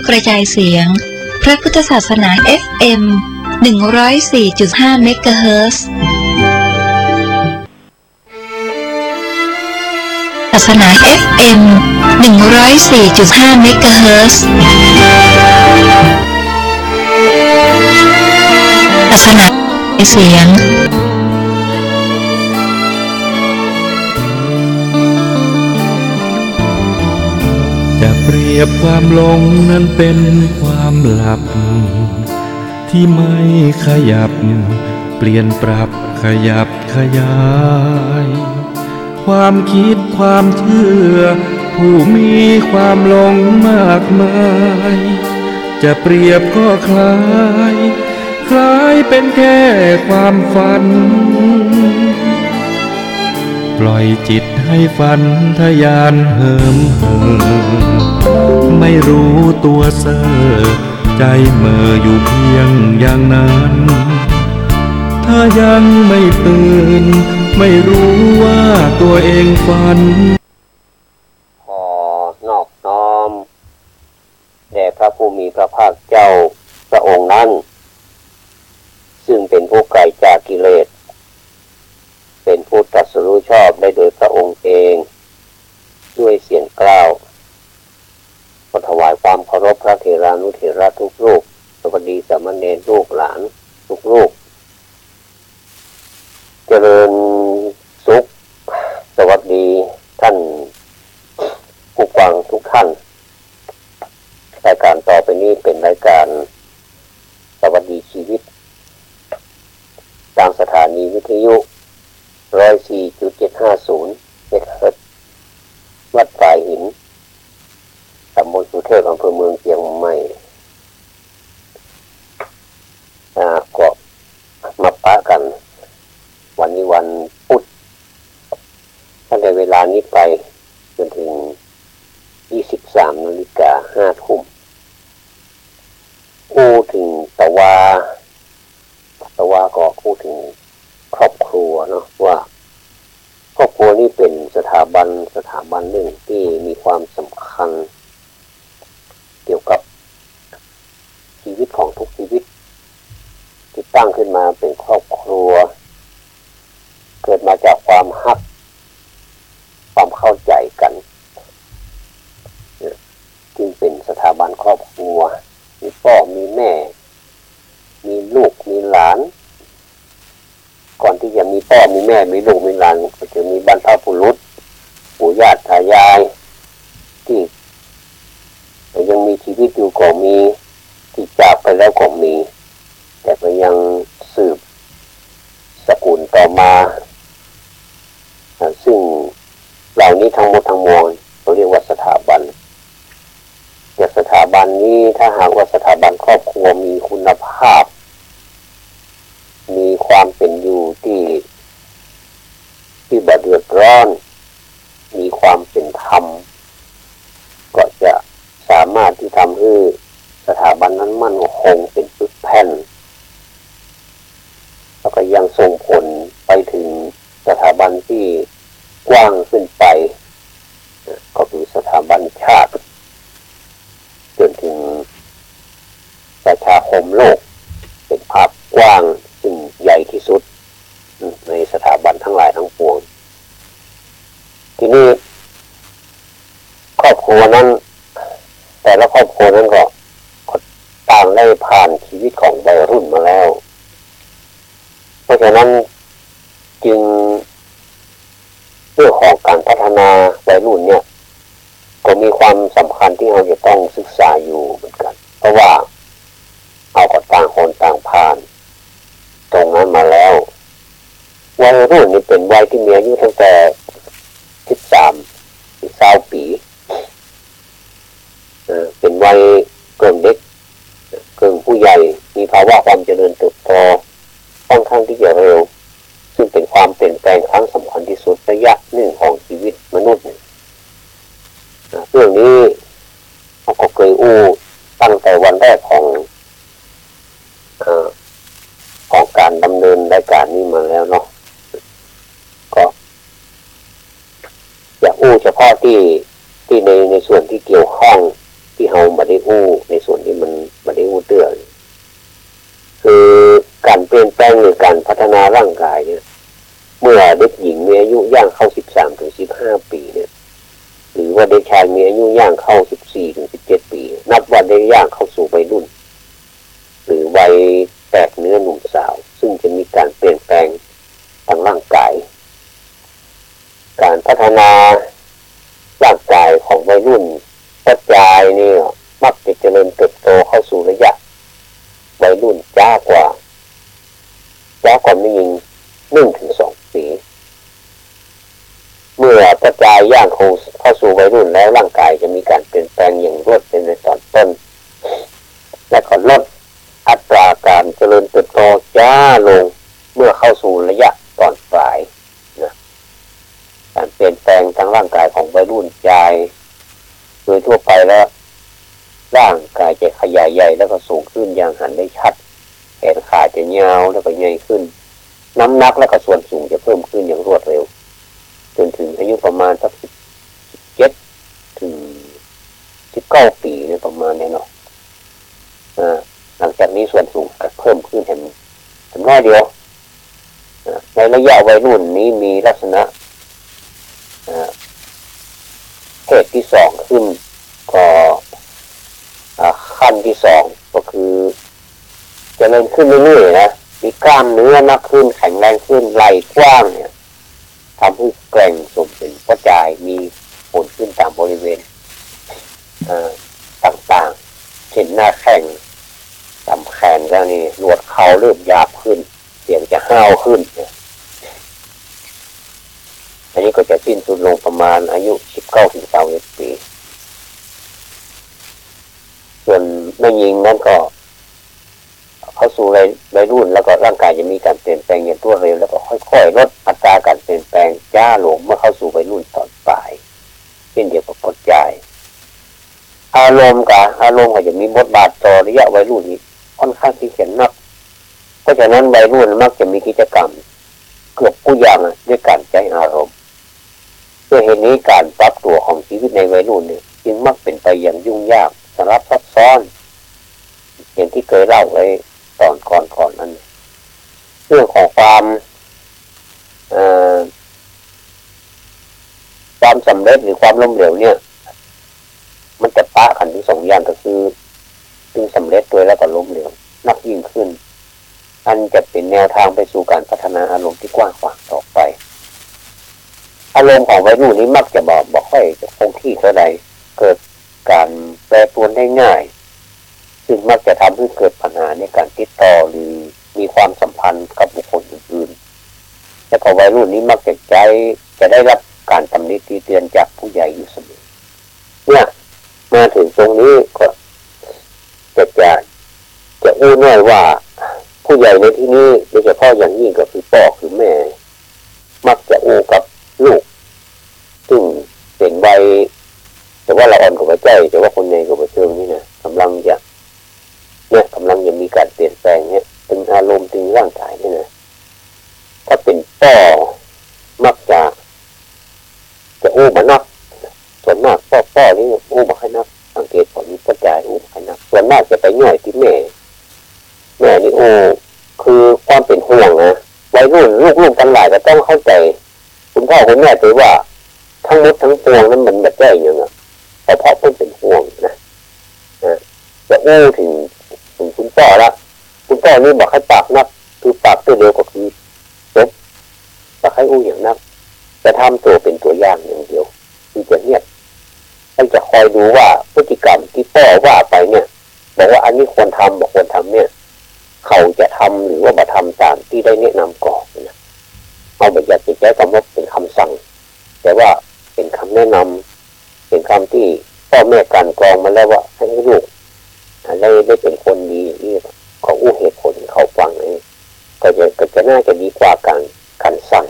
กระจายเสียงพระพุทธศาสนา FM 104.5 เมกะเฮิรตซ์ศาสนา FM 104.5 เมกะเฮิรตซ์ศาสนาเสียงจะเปรียบความหลงนั้นเป็นความหลับที่ไม่ขยับเปลี่ยนปรับขยับขยายความคิดความเชื่อผู้มีความหลงมากมายจะเปรียบก็คล้ายเป็นแค่ความฝันปล่อยจิตให้ฝันทะยานเหิมไม่รู้ตัวเซ่อใจเมื่ออยู่เพียงอย่างนั้นถ้ายังไม่ตื่นไม่รู้ว่าตัวเองฝันขอนอบน้อมแด่พระผู้มีพระภาคเจ้าพระองค์นั้นซึ่งเป็นผู้ไกลจากกิเลสเป็นผู้ตรัสรู้ชอบได้โดยพระองค์เองด้วยเสียงกล่าวขอถวายความเคารพพระเถรานุเถระทุกรูปสวัสดีสามเณรลูกหลานทุกรูปเจริญสุขสวัสดีท่านผู้ฟังทุกท่านรายการต่อไปนี้เป็นรายการสวัสดีชีวิตทางสถานีวิทยุ 104.750 เมกะเฮิรตซ์วัดฝายหินตำบลสุเทพอำเภอเมืองเชียงใหม่ก็มาปะกันวันนี้วันพุธตั้งแต่เวลานี้ไปจนถึง 23:05 น.พูดถึงตะวาก็พูดถึงครอบครัวเนาะว่าครอบครัวนี่เป็นสถาบันหนึ่งที่มีความสำคัญเกี่ยวกับชีวิตของทุกชีวิตที่ตั้งขึ้นมาเป็นครอบครัวเกิดมาจากความฮักความเข้าใจกันจึงเป็นสถาบันครอบครัวมีพ่อมีแม่มีลูกมีหลานก่อนที่จะมีพ่อมีแม่มีลูกมีหลานก็จะมีบรรพบุรุษปู่ย่าตายายที่ยังมีชีวิตอยู่ก็มีที่จากไปแล้วก็มีแต่ก็ยังสืบสกุลต่อมาซึ่งเหล่านี้ทั้งหมดทั้งมวลเราเรียกว่าสถาบันแต่สถาบันนี้ถ้าหากว่าสถาบันครอบครัวมีคุณภาพมีความเป็นอยู่ที่บ่เดือดร้อนมีความเป็นธรรมก็จะสามารถที่ทำให้สถาบันนั้นมั่นคงเป็นปึกแผ่นแล้วก็ยังส่งผลไปถึงสถาบันที่กว้างขึ้นไปก็คือสถาบันชาติจนถึงประชาคมโลกเป็นภาพกว้างซึ่งใหญ่ที่สุดในสถาบันทั้งหลายทั้งปวงทีนี้ครอบครัวนั้นแต่ละครอบครัวนั้นก็ต่างได้ผ่านชีวิตของวัยรุ่นมาแล้วเพราะฉะนั้นจึงเรื่องของการพัฒนาวัยรุ่นเนี่ยก็มีความสำคัญที่เราจะต้องศึกษาอยู่เหมือนกันเพราะว่าเราก็ต่างคนต่างผ่านตรงนั้นมาแล้ววัยรุ่นนี่เป็นวัยที่มีอายุตั้งแต่13 ถึง 20 ปีเป็นวัยเกินเด็กเกินผู้ใหญ่มีภาวะความเจริญเติบโตค่อนข้างที่จะเร็วซึ่งเป็นความเปลี่ยนแปลงครั้งสำคัญที่สุดระยะหนึ่งของชีวิตมนุษย์เรื่องนี้เราก็เคยตั้งแต่วันแรกของการดำเนินรายการนี้มาแล้วเนาะก็จะเฉพาะที่ในส่วนที่เกี่ยวข้องที่เราไม่ได้ ได้อู้ในส่วนที่มันไม่ได้อู้เตือนคือการเปลี่ยนแปลงหรือการพัฒนาร่างกายเนี่ยเมื่อเด็กหญิงมีอายุย่างเข้า13 ถึง 15 ปีเนี่ยหรือว่าเด็กชายมีอายุย่างเข้า14 ถึง 17 ปีนับว่าได้ย่างเข้าสู่วัยรุ่นหรือวัยแตกเนื้อหนุ่มสาวซึ่งจะมีการเปลี่ยนแปลงทางร่างกายการพัฒนาร่างกายของวัยรุ่นกระจายนี่มักจะเจริญเติบโตเข้าสู่ระยะวัยรุ่นช้ากว่าไม่ยิง1 ถึง 2 ปีเมื่อกระจายย่างเข้าสู่วัยรุ่นแล้วร่างกายจะมีการเปลี่ยนแปลงอย่างรวดเร็วในตอนต้นและก็ลดอัตราการเจริญเติบโตช้าลงเมื่อเข้าสู่ระยะตอนปลายนะการเปลี่ยนแปลงทางร่างกายของวัยรุ่นชายโดยทั่วไปแล้วร่างกายจะขยายใหญ่แล้วก็สูงขึ้นอย่างเห็นได้ชัดแขนขาจะยาวแล้วก็ใหญ่ขึ้นน้ำหนักและก็ส่วนสูงจะเพิ่มขึ้นอย่างรวดเร็วจนถึงอายุประมาณสัก17 ถึง 19 ปีเนี่ยประมาณนี้เนาะหลังจากนี้ส่วนสูงก็เพิ่มขึ้นเห็นน้อยเดียวในระยะวัยรุ่นนี้มีลักษณะเพศที่2ขึ้นก็ขั้นที่2ก็คือเจริญขึ้นเรื่อยๆนะมีกล้ามเนื้อมากขึ้นแข็งแรงขึ้นไหล่กว้างเนี่ยทำให้แกร่งสมเป็นกระจายมีผลขึ้นตามบริเวณต่างๆเช่นหน้าแข้งลำแขนก็นี่หนวดเข่าเริ่มหยาบขึ้นเสียงจะห้าวขึ้นอันนี้ก็จะสิ้นสุดลงประมาณอายุ19 ถึง 21 ปีส่วนแม่หญิงนั้นก็เข้าสู่วัยรุ่นแล้วก็ร่างกายจะมีการเปลี่ยนแปลงอย่างรวดเร็วแล้วก็ค่อยๆลดอัตราการเปลี่ยนแปลงช้าลงเมื่อเข้าสู่วัยรุ่นตอนปลายเช่นเดียวกับกฎใจอารมณ์ก็จะมีบทบาทต่อระยะวัยรุ่นนี้ค่อนข้างที่จะหนักเพราะฉะนั้นวัยรุ่นมักจะมีกิจกรรมเกือบทุกอย่างด้วยการใช้อารมณ์เพื่อเหตุนี้การปรับตัวของชีวิตในวัยรุ่นเนี่ยจึงมักเป็นไปอย่างยุ่งยากสลับซับซ้อนอย่างที่เคยเล่าไว้ตอนก่อนนั้นเรื่องของความสำเร็จหรือความล้มเหลวเนี่ยมันจะปะกันที่2 อย่างก็คือถึงสำเร็จตัวแล้วก็ล้มเหลวนักยิ่งขึ้นอันจะเป็นแนวทางไปสู่การพัฒนาอารมณ์ที่กว้างขวางต่อไปอารมณ์ของวัยรุ่นนี้มักจะบอกค่อยจะคงที่เท่าใดเกิดการแปรปรวนได้ง่ายซึ่งมักจะทำให้เกิดปัญหาในการติดต่อหรือมีความสัมพันธ์กับบุคคลอื่นๆและก็วัยรุ่นนี้มักจะได้รับการตำหนิตีเตือนจากผู้ใหญ่อยู่เสมอเนี่ยมาถึงตรงนี้ก็จะอู้แน่ว่าผู้ใหญ่ในที่นี้โดยเฉพาะอย่างยิ่งก็คือพ่อคือแม่มักจะอู้กับลูกซึ่งเป็นวัยแต่ว่าเราอ่อนกว่าใจแต่ว่าคนในกว่าเชิงนี่นะกำลังจะมีการเปลี่ยนแปลงเนี่ยถึงอารมณ์ถึงร่างกายนี่นะถ้าเป็นพ่อมักจะอู้มานักส่วนมากพ่อนี่อู้มาให้นักสังเกตผลกระจายอู้มาให้นักส่วนมากจะไปย่อยที่แม่นี่อู้คือความเป็นห่วงนะวัยรุ่นลูกทั้งหลายก็ต้องเข้าใจคุณพ่อคุณแม่ถือว่าทั้งหมดทั้งปวงนั้นมันแบบได้ยังไงเพราะเป็นห่วงนะจะอู้ถึงคุณพ่อละคุณพ่อนี่บอกให้ปากนักคือปากตัวเดียวก็คือจบบอกให้อู้อย่างนักจะทำตัวเป็นตัวอย่างอย่างเดียวคือจะเงียบให้จะคอยดูว่าพฤติกรรมที่พ่อว่าไปเนี่ยบอกว่าอันนี้ควรทำบอกควรทำเนี่ยเขาจะทำหรือว่ามาทำตามที่ได้แนะนำก่อนนะเอาแบบอยากจะใช้คำว่าเป็นคำสั่งแต่ว่าเป็นคำแนะนำเป็นคำที่พ่อแม่การกรองมาแล้วว่าให้ลูกได้เป็นคนดีนี่เขาอู้เหตุผลเขาฟังนี่ก็จะน่าจะดีกว่าการสั่ง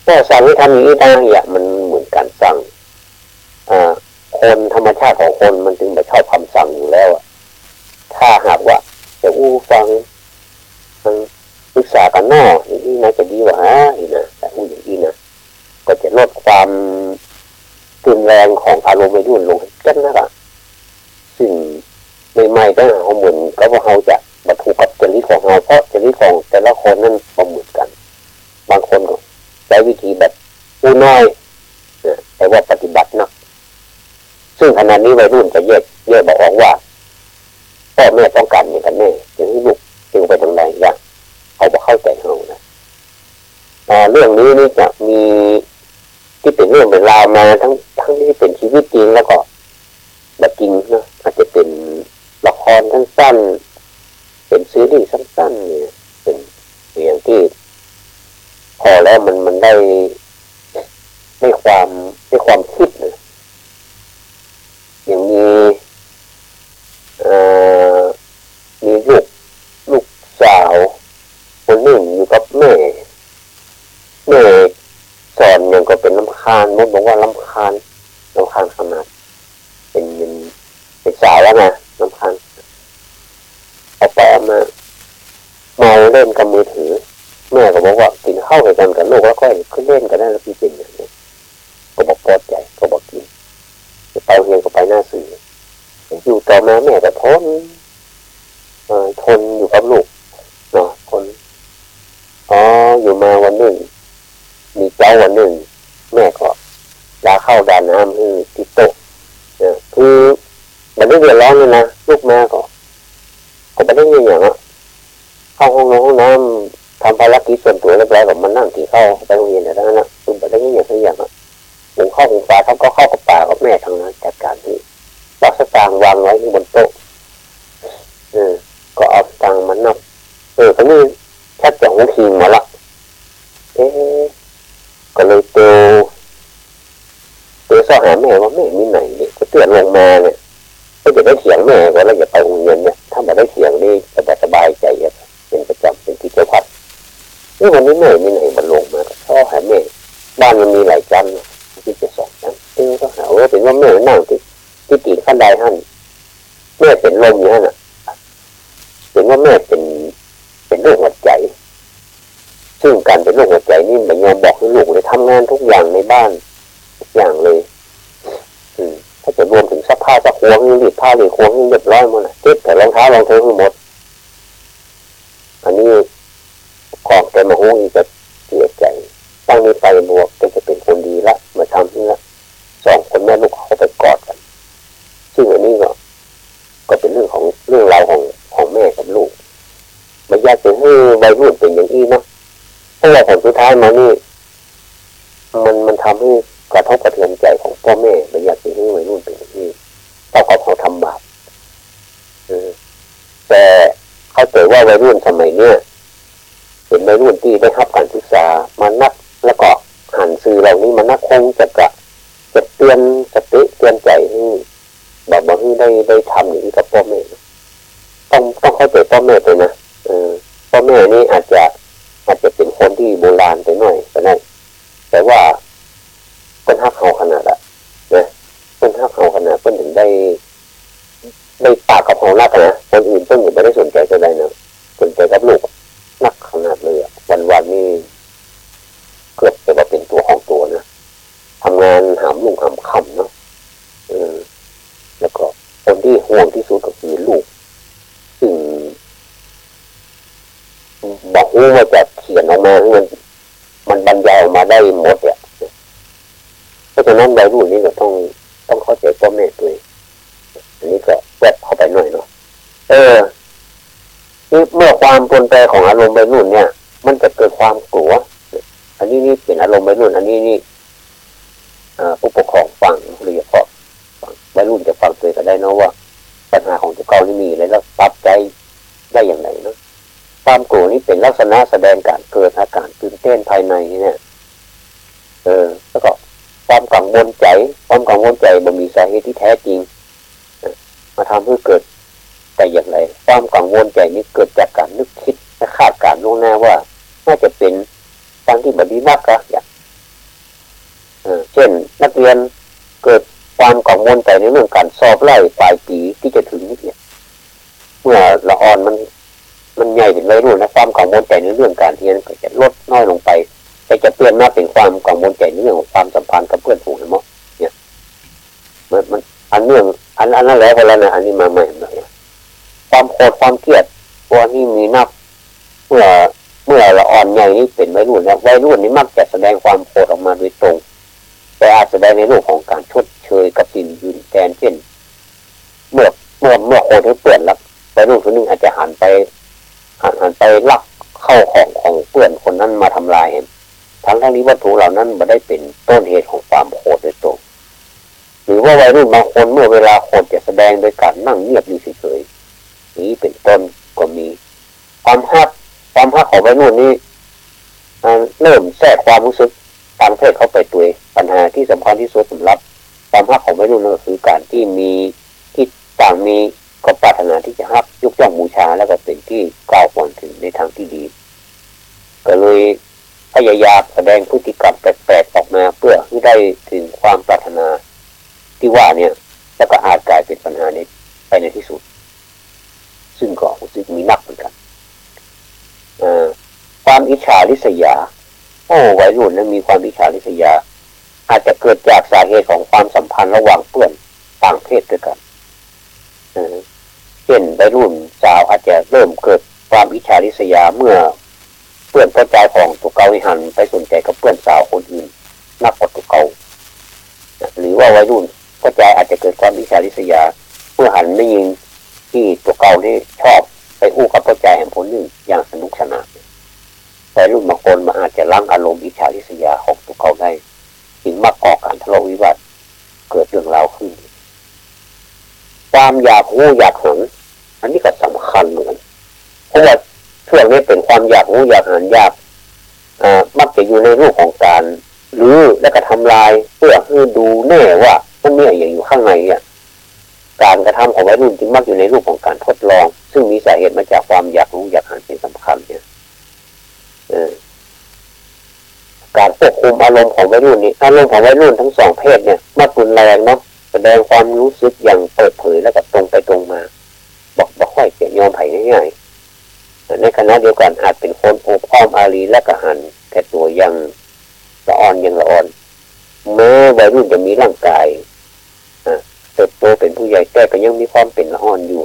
พ่อสั่งให้ทำอย่างนี้ได้อย่างมันเหมือนการสั่งคนธรรมชาติของคนมันถึงไม่ชอบคำสั่งอยู่แล้วถ้าหากว่าจะอู้ฟังปรึกษากันนอกอย่างนี้นะจะดีกว่านี่นะแต่อู้อย่างนี้นะก็จะลดความรุนแรงของอารมณ์วัยรุ่นลงกันนะครับซึ่ง ายๆถ้าเขาเหมือนก็ว่าเขาจะบรรทุกกับจริตของเราเพราะจริตของแต่ละคนนั้นบ่เหมือนกันบางคนก็ใช้วิธีแบบผู้น้อยแต่ว่าปฏิบัติหนักซึ่งขณะนี้วัยรุ่นจะแยกบอกว่าพ่อแม่ต้องการอย่างกันแน่อย่างนี้ลูกจึงไปทางใดอย่างเขาบอกเข้าใจเรานะเรื่องนี้นี่จะมีที่เป็นเรื่องเป็นราวมาทั้งที่เป็นชีวิตจริงแล้วก็แบบจริงนะอาจจะเป็นละครสั้นๆเป็นซีรีส์สั้นๆเนี่ยเป็นอย่างที่พอแล้วมันได้ความคิดนะอย่างมีลูกสาวคนหนึ่งอยู่กับแม่สอนยังก็เป็นลำคาญมันบอกว่าลำคาญขนาดเป็นสาวแล้วนะลำคาญเอาไปมาเมาเล่นกับมือถือแม่ก็บอกว่ากินข้าวให้กันกับลูกแล้วก็ขึ้นเล่นกันได้แล้วพี่เป็นอย่างนี้ก็บอกปลอดใจก็บอกกินไปเรียนก็ไปหน้าสื่ออยู่ต่อมาแม่ก็ทนอยู่กับลูกเนาะทนอยู่มาวันหนึ่งมีเจ้าวันหนึ่งแม่ก็ลาเข้าด่านน้ำที่โต๊ะคือมันไม่เดือดร้อนเลยนะลูกแม่ก็ไม่ได้ยินอย่างเข้าห้องน้ำทำภารกิจส่วนตัวเรียบร้อยแบบมันนั่งกี่เข้าไปโรงเรียนอะไรนั่นนะคือไม่ได้ยินอย่างทุกอย่างหุงข้าวหุงปลาเขาก็เข้ากับป่ากับแม่ทางนั้นจัดการที่วัดสตางค์วางไว้ที่บนโต๊ะก็เอาสตางค์มันนับตอนนี้แทบจะหูทีมหมดละก็เลยเตือนสอบหาแม่ว่าแม่มีไหนเนี่ยก็เตือนลงมาเนี่ยก็จะได้เถียงแม่ก็แล้วอย่าไปโรงเรียนเนี่ยถ้ามาได้เถียงนี่จะสบายใจเป็นประจำเป็นกิจวัตรนี่วันนี้แม่มีไหนมันลงมาชอบหาแม่บ้านมันมีหลายชั้นที่จะสองชั้นก็หาว่าเป็นว่าแม่นั่งที่ตีนขั้นใดท่านแม่เป็นลมอยู่นั่นน่ะเป็นว่าแม่เป็นโรคหัวใจซึ่งการเป็นโรคหัวใจนี่มันยอมบอกให้ลูกเลยทำงานทุกอย่างในบ้านทุกอย่างเลยถ้าจะรวมถึงซักผ้าซักหัวนี่รีดผ้ารีดหัวนี่เรียบร้อยหมดนะเก็บแต่รองเท้ารองเท้าทั้งหมดอันนี้ของแกมาหูอีกจะเสียใจตั้งนี้ไปบวกก็จะเป็นคนดีละมาทำนี่ละสองคนแม่ลูกเขาไปกอดกันซึ่งอันนี้ก็เป็นเรื่องราวของแม่กับลูกไม่อยากจะให้วัยรุ่นเป็นอย่างนี้นะเพราะว่าผลสุดท้ายมานี่มันทำให้กระทบกระเทือนใจของพ่อแม่ไม่อยากจะให้วัยรุ่นเป็นอย่างนี้ต้องเขาทำบาปแต่เข้าใจว่าวัยรุ่นสมัยเนี้ยเป็นวัยรุ่นที่ได้รับการศึกษามานักแล้วก็หันสื่อเหล่านี้มานักคงจะเตือนสติเตือนใจให้แบบว่าให้ได้ทำอย่างนี้กับพ่อแม่ต้องเข้าใจพ่อแม่ไปนะพ่อแม่นี่อาจจะเป็นคนที่โบราณไปหน่อยก็ได้แต่ว่าเป็นฮักเขาขนาดนะเป็นฮักเขาขนาดเป็นถึงได้ปากกับเขานักนะคนอื่นเพิ่งไม่ได้สนใจก็ได้นะสนใจกับลูกนักขนาดเลยวันนี้เกือบจะมาเป็นตัวของตัวนะทำงานหามลูกหามคำเนาะแล้วก็คนที่ห่วงที่สุดก็คือลูกซึ่งบอกว่าจะเขียนออกมามันบรรยายออกมาได้หมดเนี่ยเพราะฉะนั้นวัยรุ่นนี้ก็ต้องเข้าใจพ่อแม่ด้วยอันนี้ก็แวบเข้าไปหน่อยเนาะนี่เมื่อความปนแปรของอารมณ์วัยรุ่นเนี่ยมันจะเกิดความกลัวอันนี้เป็นอารมณ์วัยรุ่นอันนี้ผู้ปกครองฟังโดยเฉพาะวัยรุ่นจะฟังตัวกันได้นะว่าปัญหาของเจ้าเก่านี่มีอะไรแล้วปรับใจได้อย่างไรเนาะความกลัวนี้เป็นลักษณะแสดงการเกิดอาการตื่นเต้นภายในเนี่ยแล้วก็ความกังวลใจมันมีสาเหตุที่แท้จริงมาทำให้เกิดแต่อย่างไรความกังวลใจนี้เกิดจากการนึกคิดและคาดการณ์ล่วงหน้าว่าน่าจะเป็นทางที่บัดนี้นักอย่างเช่นนักเรียนเกิดความกังวลใจในเรื่องการสอบไล่ปลายปีที่จะถึงนี่เนี่ยเมื่อละอ่อนมันใหญ่เป็นวัยรุ่นและความกังวลใจในเรื่องการเรียนก็จะลดน้อยลงไปแต่จะเปลี่ยนมาเป็นความกังวลใจในเรื่องของความสัมพันธ์กับเพื่อนฝูงนะมั้งเนี่ยมันอันนั้นแล้วพอแล้วนะอันนี้มาใหม่เลย โคตรความเครียดตัวนี้มีนักเมื่อละอ่อนใหญ่นี่เป็นวัยรุ่นแล้ววัยรุ่นนี่มักจะแสดงความโกรธออกมาโดยตรงแต่อาจแสดงในรูปของการชดเชยกับสิ่งอื่นแทนเช่นเมื่อโคตรที่เปื่อนแล้ววัยรุ่นคนนึงอาจจะหันไปลักเข้าของเปื่อนคนนั้นมาทำลายเห็นทั้งนี้วัตถุเหล่านั้นไม่ได้เป็นต้นเหตุของความโกรธโดยตรงหรือว่าวัยรุ่นบางคนเมื่อเวลาโกรธจะแสดงโดยการนั่งเงียบอยู่เฉยๆนี้เป็นต้นก็มีความฮักของวัยรุ่นนี้เริ่มแทรกความรู้สึกทางเพศเข้าไปตัวปัญหาที่สำคัญที่สุดสำหรับความฮักของวัยรุ่นนั่นก็คือการที่ต่างมีก็ปรารถนาที่จะฮักยกย่องบูชาแล้วก็เป็นที่กล่าวขวัญถึงในทางที่ดีก็เลยพยายามแสดงพฤติกรรมแปลกๆออกมาเพื่อให้ได้ถึงความปรารถนาที่ว่าเนี่ยแล้วก็อาจกลายเป็นปัญหาในที่สุดซึ่งก็รู้สึกมีนักเหมือนกันความอิจฉาริษยาวัยรุ่นนั้นมีความอิจฉาริษยาอาจจะเกิดจากสาเหตุของความสัมพันธ์ระหว่างเพื่อนต่างเพศด้วยกันเช่นวัยรุ่นสาวอาจจะเริ่มเกิดความอิจฉาริษยาเมื่อเพื่อนพอใจของตัวเก่าหันไปสนใจกับเพื่อนสาวคนอื่นนักกว่าตัวเก่าหรือว่าวัยรุ่นพอใจอาจจะเกิดความอิจฉาริษยาเมื่อหันไม่ยิงที่ตัวเก่าที่ชอบไปอู้กับพอใจแห่งคนอื่นอย่างสนุกสนานวัยรุ่นบางคนมาอาจจะล้างอารมณ์อิจฉาริษยาของตัวเก่าได้จึงมักก่อการทะเลาะวิวาทเกิดเรื่องราวขึ้นความอยากรู้อยากเห็นอันนี้ก็สำคัญเหมือนกันเพราะว่าช่วงนี้เป็นความอยากรู้อยากเห็นอยากมักจะอยู่ในรูปของการรื้อและก็ทำลายเพื่อให้ดูแน่ว่ามันเนี่ยอย่างอยู่ข้างในเนี่ยการกระทำของวัยรุ่นจึงมักอยู่ในรูปของการทดลองซึ่งมีสาเหตุมาจากความอยากรู้อยากเห็นเป็นสำคัญเนี่ยการควบคุมอารมณ์ของวัยรุ่นนี่อารมณ์ของวัยรุ่นทั้งสองเพศเนี่ยมักรุนแรงเนาะแสดงความรู้สึกอย่างเปิดเผยและก็ตรงไปตรงมาบอกค่อยเสียยอมไผ่ง่ายๆในขณะเดียวกันอาจเป็นคนโอบอ้อมอารีและก็หันแต่ตัวยังละอ่อนแม้วัยรุ่นจะมีร่างกายเติบโตเป็นผู้ใหญ่แต่ก็ยังมีความเป็นละอ่อนอยู่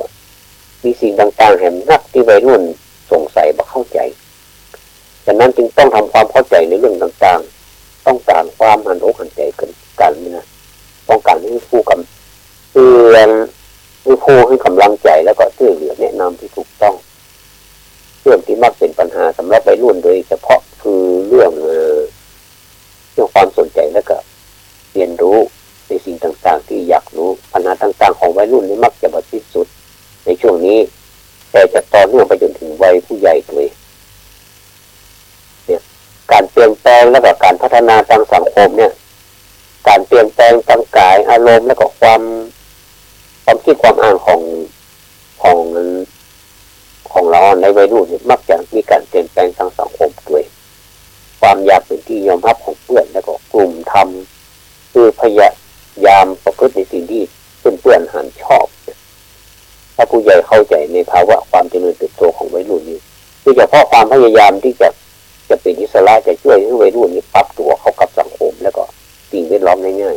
มีสิ่งต่างๆแห่งนักที่วัยรุ่นสงสัยบ่เข้าใจฉะนั้นจึงต้องทำความเข้าใจในเรื่องต่างๆต้องการความหันอกหันใจกันนะต้องการให้ผู้กำผู้ให้กำลังใจแล้วก็ช่วยเหลือแนะนำที่ถูกต้องเรื่องที่มักเป็นปัญหาสำหรับวัยรุ่นโดยเฉพาะคือเรื่องความสนใจแล้วก็เรียนรู้ในสิ่งต่างๆที่อยากรู้ปัญหาต่างๆของวัยรุ่นนี่มักจะบรรลุสุดในช่วงนี้แต่จะต่อเนื่องไปจนถึงวัยผู้ใหญ่เลยเนี่ยการเปลี่ยนแปลงและก็การพัฒนาทางสังคมเนี่ยการเปลี่ยนแปลงทางกายอารมณ์และก็ความคิดความอ่านของเราในวัยรุ่นมักจะมีการเปลี่ยนแปลงทางสังคมด้วยความอยากเป็นที่ยอมรับของเพื่อนและก็กลุ่มทำคือพยายามประพฤติในสิ่งที่เพื่อนหันชอบถ้าผู้ใหญ่เข้าใจในภาวะความเจริญเติบโตของวัยรุ่นนี้โดยเฉพาะความพยายามที่จะเป็นอิสระจะช่วยให้วัยรุ่นนี้ปรับตัวเข้ากับสังคมแล้วก็สิ่งแวดล้อมง่าย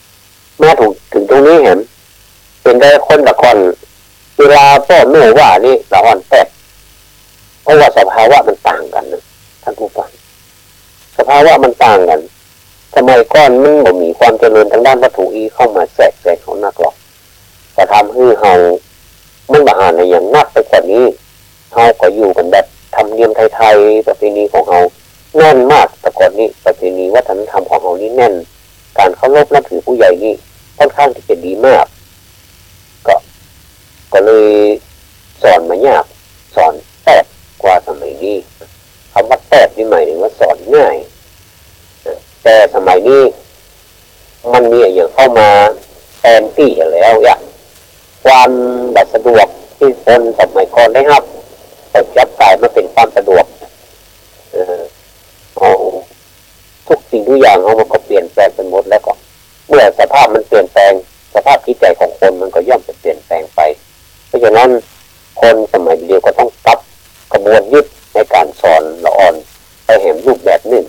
ๆเมื่อถึงตรงนี้เห็นเป็นได้คนละคนเวลาพ่อแม่ว่านี่ละอ่อนแปดเพราะว่าสภาวะมันต่างกันนะท่านผู้ฟังสภาวะมันต่างกันสมัยก่อนมันบ่มีความเจริญทางด้านวัตถุเข้ามาแทรกเขานักหรอกจะทำให้เฮามันบ่อ่านในอย่างนักไปกว่านี้เฮาก็อยู่กันแบบธรรมเนียมไทยๆประเพณีของเฮาแน่นมากแต่ก่อนนี้ประเพณีวัฒนธรรมของเฮานี่แน่นการเคารพนับถือผู้ใหญ่นี่ค่อนข้างที่จะดีมากก็เลยสอนมายากสอนแปดกว่าสมัยนี้คำว่าแปดนี่หมายถึงว่าสอนง่ายแต่สมัยนี้มันมีอย่างเข้ามาแทนที่แล้วอย่างความแบบสะดวกที่คนสมัยก่อนได้ครับจับกลายมาเป็นความสะดวกทุกสิ่งทุกอย่างเอามาก็เปลี่ยนแปลงไปหมดแล้วก็เมื่อสภาพมันเปลี่ยนแปลงสภาพจิตใจของคนมันก็ย่อมจะเปลี่ยนแปลงไปเพราะฉะนั้นคนสมัยเดียวก็ต้องปรับกระบวนยึดในการสอนละอ่อนไปเห็นรูปแบบหนึ่ง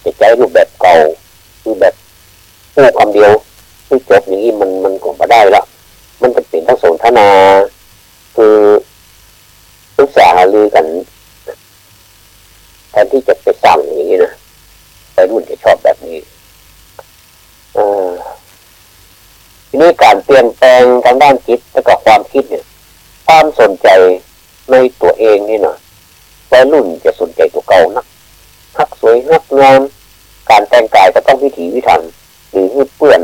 จะใช้รูปแบบเก่าคือแบบพูดคำเดียวที่จบอย่างนี้มันก็ไม่ได้ละมันจะเป็นทั้งสนทนาคือ ปรึกษาหารือกันแทนที่จะไปสั่งอย่างนี้นะไปรุ่นจะชอบแบบนี้ทีนี้การเปลี่ยนแปลงทางด้านจิตและก็ความคิดเนี่ยความสนใจในตัวเองนี่นะวัยรุ่นจะสนใจตัวเก่านักฮักสวยฮักงามการแต่งกายก็ต้องพิถีพิถันหรือเปื้อน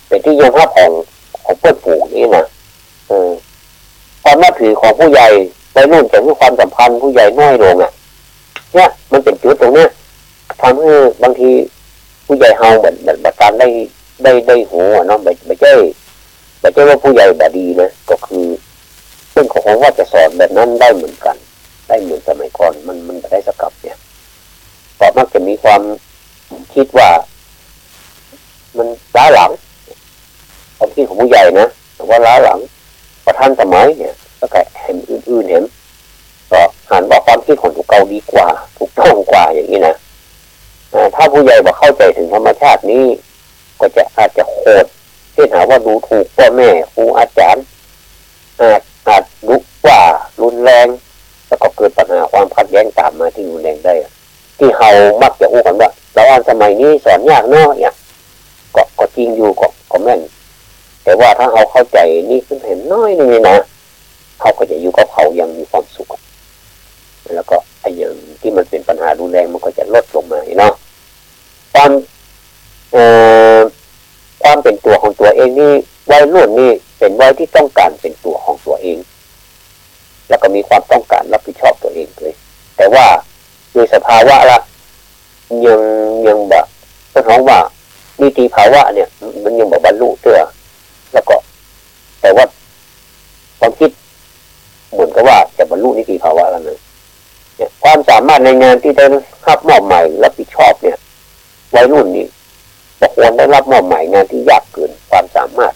เป็นที่ยอมรับของเพื่อนฝูงนี่นะความนับถือของผู้ใหญ่วัยรุ่นจะมีความสัมพันธ์ผู้ใหญ่น้อยลงอ่ะเนี่ยมันเป็นจุดตรงเนี้ยทำให้บางทีผู้ใหญ่เฮาแบบการได้หัวเนาะไม่ใช่ว่าผู้ใหญ่แบบดีนะก็คือซึ่งของว่าจะสอนแบบนั้นได้เหมือนกันได้เหมือนสมัยก่อนมันได้สกับเนี่ยก็มักจะมีความคิดว่ามันล้าหลังความคิดของผู้ใหญ่นะแต่ว่าล้าหลังประทันสมัยเนี่ยแล้วก็เห็นอื่นๆเห็นก็หันว่าความคิดของตัวเก่าดีกว่าถูกต้องกว่าอย่างนี้นะถ้าผู้ใหญ่บอกเข้าใจถึงธรรมชาตินี้ก็จะอาจจะโคตรที่หาว่าดูถูกพ่อแม่ครูอาจารย์อาจดุว่ารุนแรงแล้วก็เกิดปัญหาความขัดแย้งตามมาที่รุนแรงได้ที่เฮามักจะอู้กันว่าเราอ่านสมัยนี้สอนยากเนาะเนี่ยก็จริงอยู่ก็แม่นแต่ว่าถ้าเขาเข้าใจนี่ขึ้นเห็นน้อยนึงนะเขาก็จะอยู่กับเขายังมีความสุขแล้วก็ไอ้อย่างที่มันเป็นปัญหารุนแรงมันก็จะลดลงมาเนาะความเป็นตัวของตัวเองนี่วัยรุ่นนี่เป็นวัยที่ต้องการเป็นตัวของตัวเองแล้วก็มีความต้องการรับผิดชอบตัวเองเลยแต่ว่าโดยสภาวะละยังแบบต้นท้องว่านิติภาวะเนี่ยมันยังแบบบรรลุเตื้อแล้วก็แต่ว่าความคิดเหมือนกับว่าจะบรรลุนิติภาวะแล้วนะเนี่ยความสามารถในงานที่ได้รับมอบหมายรับผิดชอบเนี่ยวัยรุ่นนี่ควรได้รับมอบหมายงานที่ยากเกินความสามารถ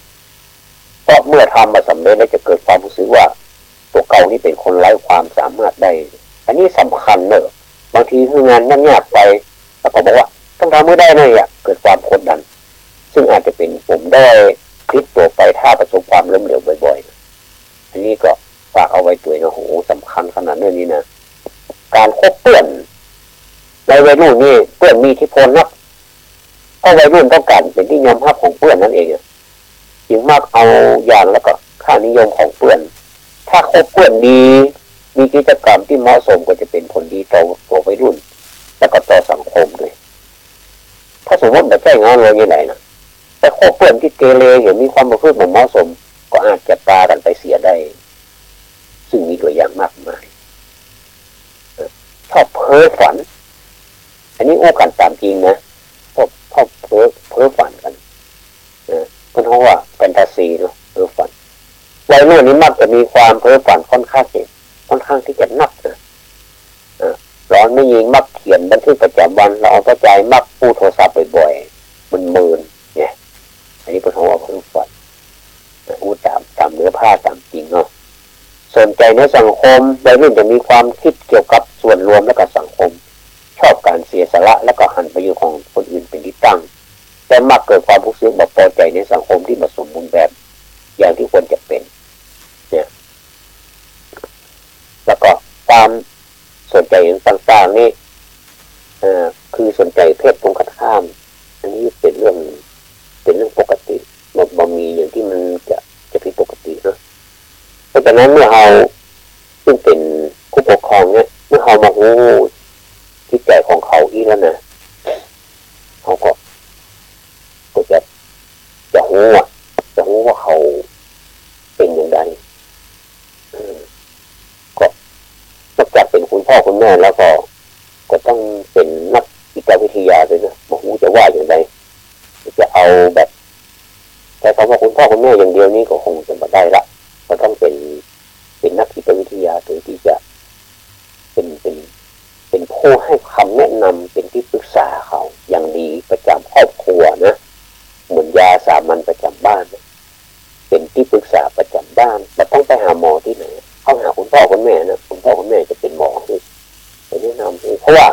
เพราะเมื่อทำมาสำเร็จแล้วจะเกิดความรู้สึกว่าตัวเก่านี่เป็นคนไร้ความสามารถได้อันนี้สำคัญเนอะบางทีคืองานยากไปแล้วก็บอกว่าต้องทำไม่ได้เลยอ่ะเกิดความกดดันซึ่งอาจจะเป็นผมได้คลิปตัวไปถ้าประสบความล้มเหลวบ่อยๆอันนี้ก็ฝากเอาไว้ตัวนะโหสำคัญขนาดนี้นะการคบเพื่อนในวัยรุ่นนี่เพื่อนมีอิทธิพลนักเพราะวัยรุ่นต้องการเป็นที่ยอมรับของเพื่อนนั่นเองจึงมากเอาอย่างแล้วก็ค่านิยมของเพื่อนถ้าคบเพื่อนดีมีกิจกรรมที่เหมาะสมก็จะเป็นผลดีต่อวัยรุ่นแล้วก็ต่อสังคมด้วยถ้าสมมติแบบใช่งานเลยยังไงนะแต่คบเพื่อนที่เกเรเห็นมีความประพฤติไม่เหมาะสมก็อาจจะปากันไปเสียได้ซึ่งมีตัวอย่างมากมายชอบเพ้อฝันอันนี้โอ้กันตามจริงนะชอบเพ้อฝันกันเพราะว่าแฟนตาซีเนาะเพ้อฝันวัยรุ่นนี้มักจะมีความเพ้อฝันค่อนข้างที่จะหนักนะร้อนไม่ยิงมักเขียนบันทึกประจำวันเราเอากระจายมักพูดโทรศัพท์บ่อยๆมันเมินเนี่ยอันนี้เป็นเพราะว่าเพ้อฝันพูดตามเนื้อผ้าตามจริงเนาะสนใจในสังคมวัยรุ่นจะมีความคิดเกี่ยวกับส่วนรวมและกับสังคมชอบการเสียสละและก็หันไปอยู่ของคนอื่นเป็นที่ตั้งแต่มักเกิดความรู้สึกบ่พอใจในสังคมที่มาสมบูรณ์แบบอย่างที่ควรจะเป็นเนี่ยแล้วก็ความสนใจต่างๆนี่คือสนใจเพศตรงกันข้ามอันนี้เป็นเรื่องปกติบ่มีอย่างที่มันจะผิดปกติเนาะเพราะฉะนั้นเมื่อเราซึ่งเป็นผู้ปกครองเนี่ยเมื่อเรามารู้จิตใจของเขาอีกแล้วนะเขาก็จะรู้ว่าเขาเป็นอย่างไรก็นอกจากเป็นคุณพ่อคุณแม่แล้วก็ต้องเป็นนักจิตวิทยาด้วยนะบอกจะว่าอย่างไรจะเอาแบบแต่คำว่าคุณพ่อคุณแม่อย่างเดียวนี้ก็คงจะไม่ได้ละก็ต้องเป็นนักจิตวิทยาถึงที่จะเป็นผู้ให้คำแนะนำเป็นที่ปรึกษาเขาอย่างดีประจำครอบครัวนะเหมือนยาสามัญประจำบ้านเป็นที่ปรึกษาประจำบ้านไม่ต้องไปหาหมอที่ไหนเข้าหาคุณพ่อคุณแม่นะคุณพ่อคุณแม่จะเป็นหมอให้แนะนำเพราะว่า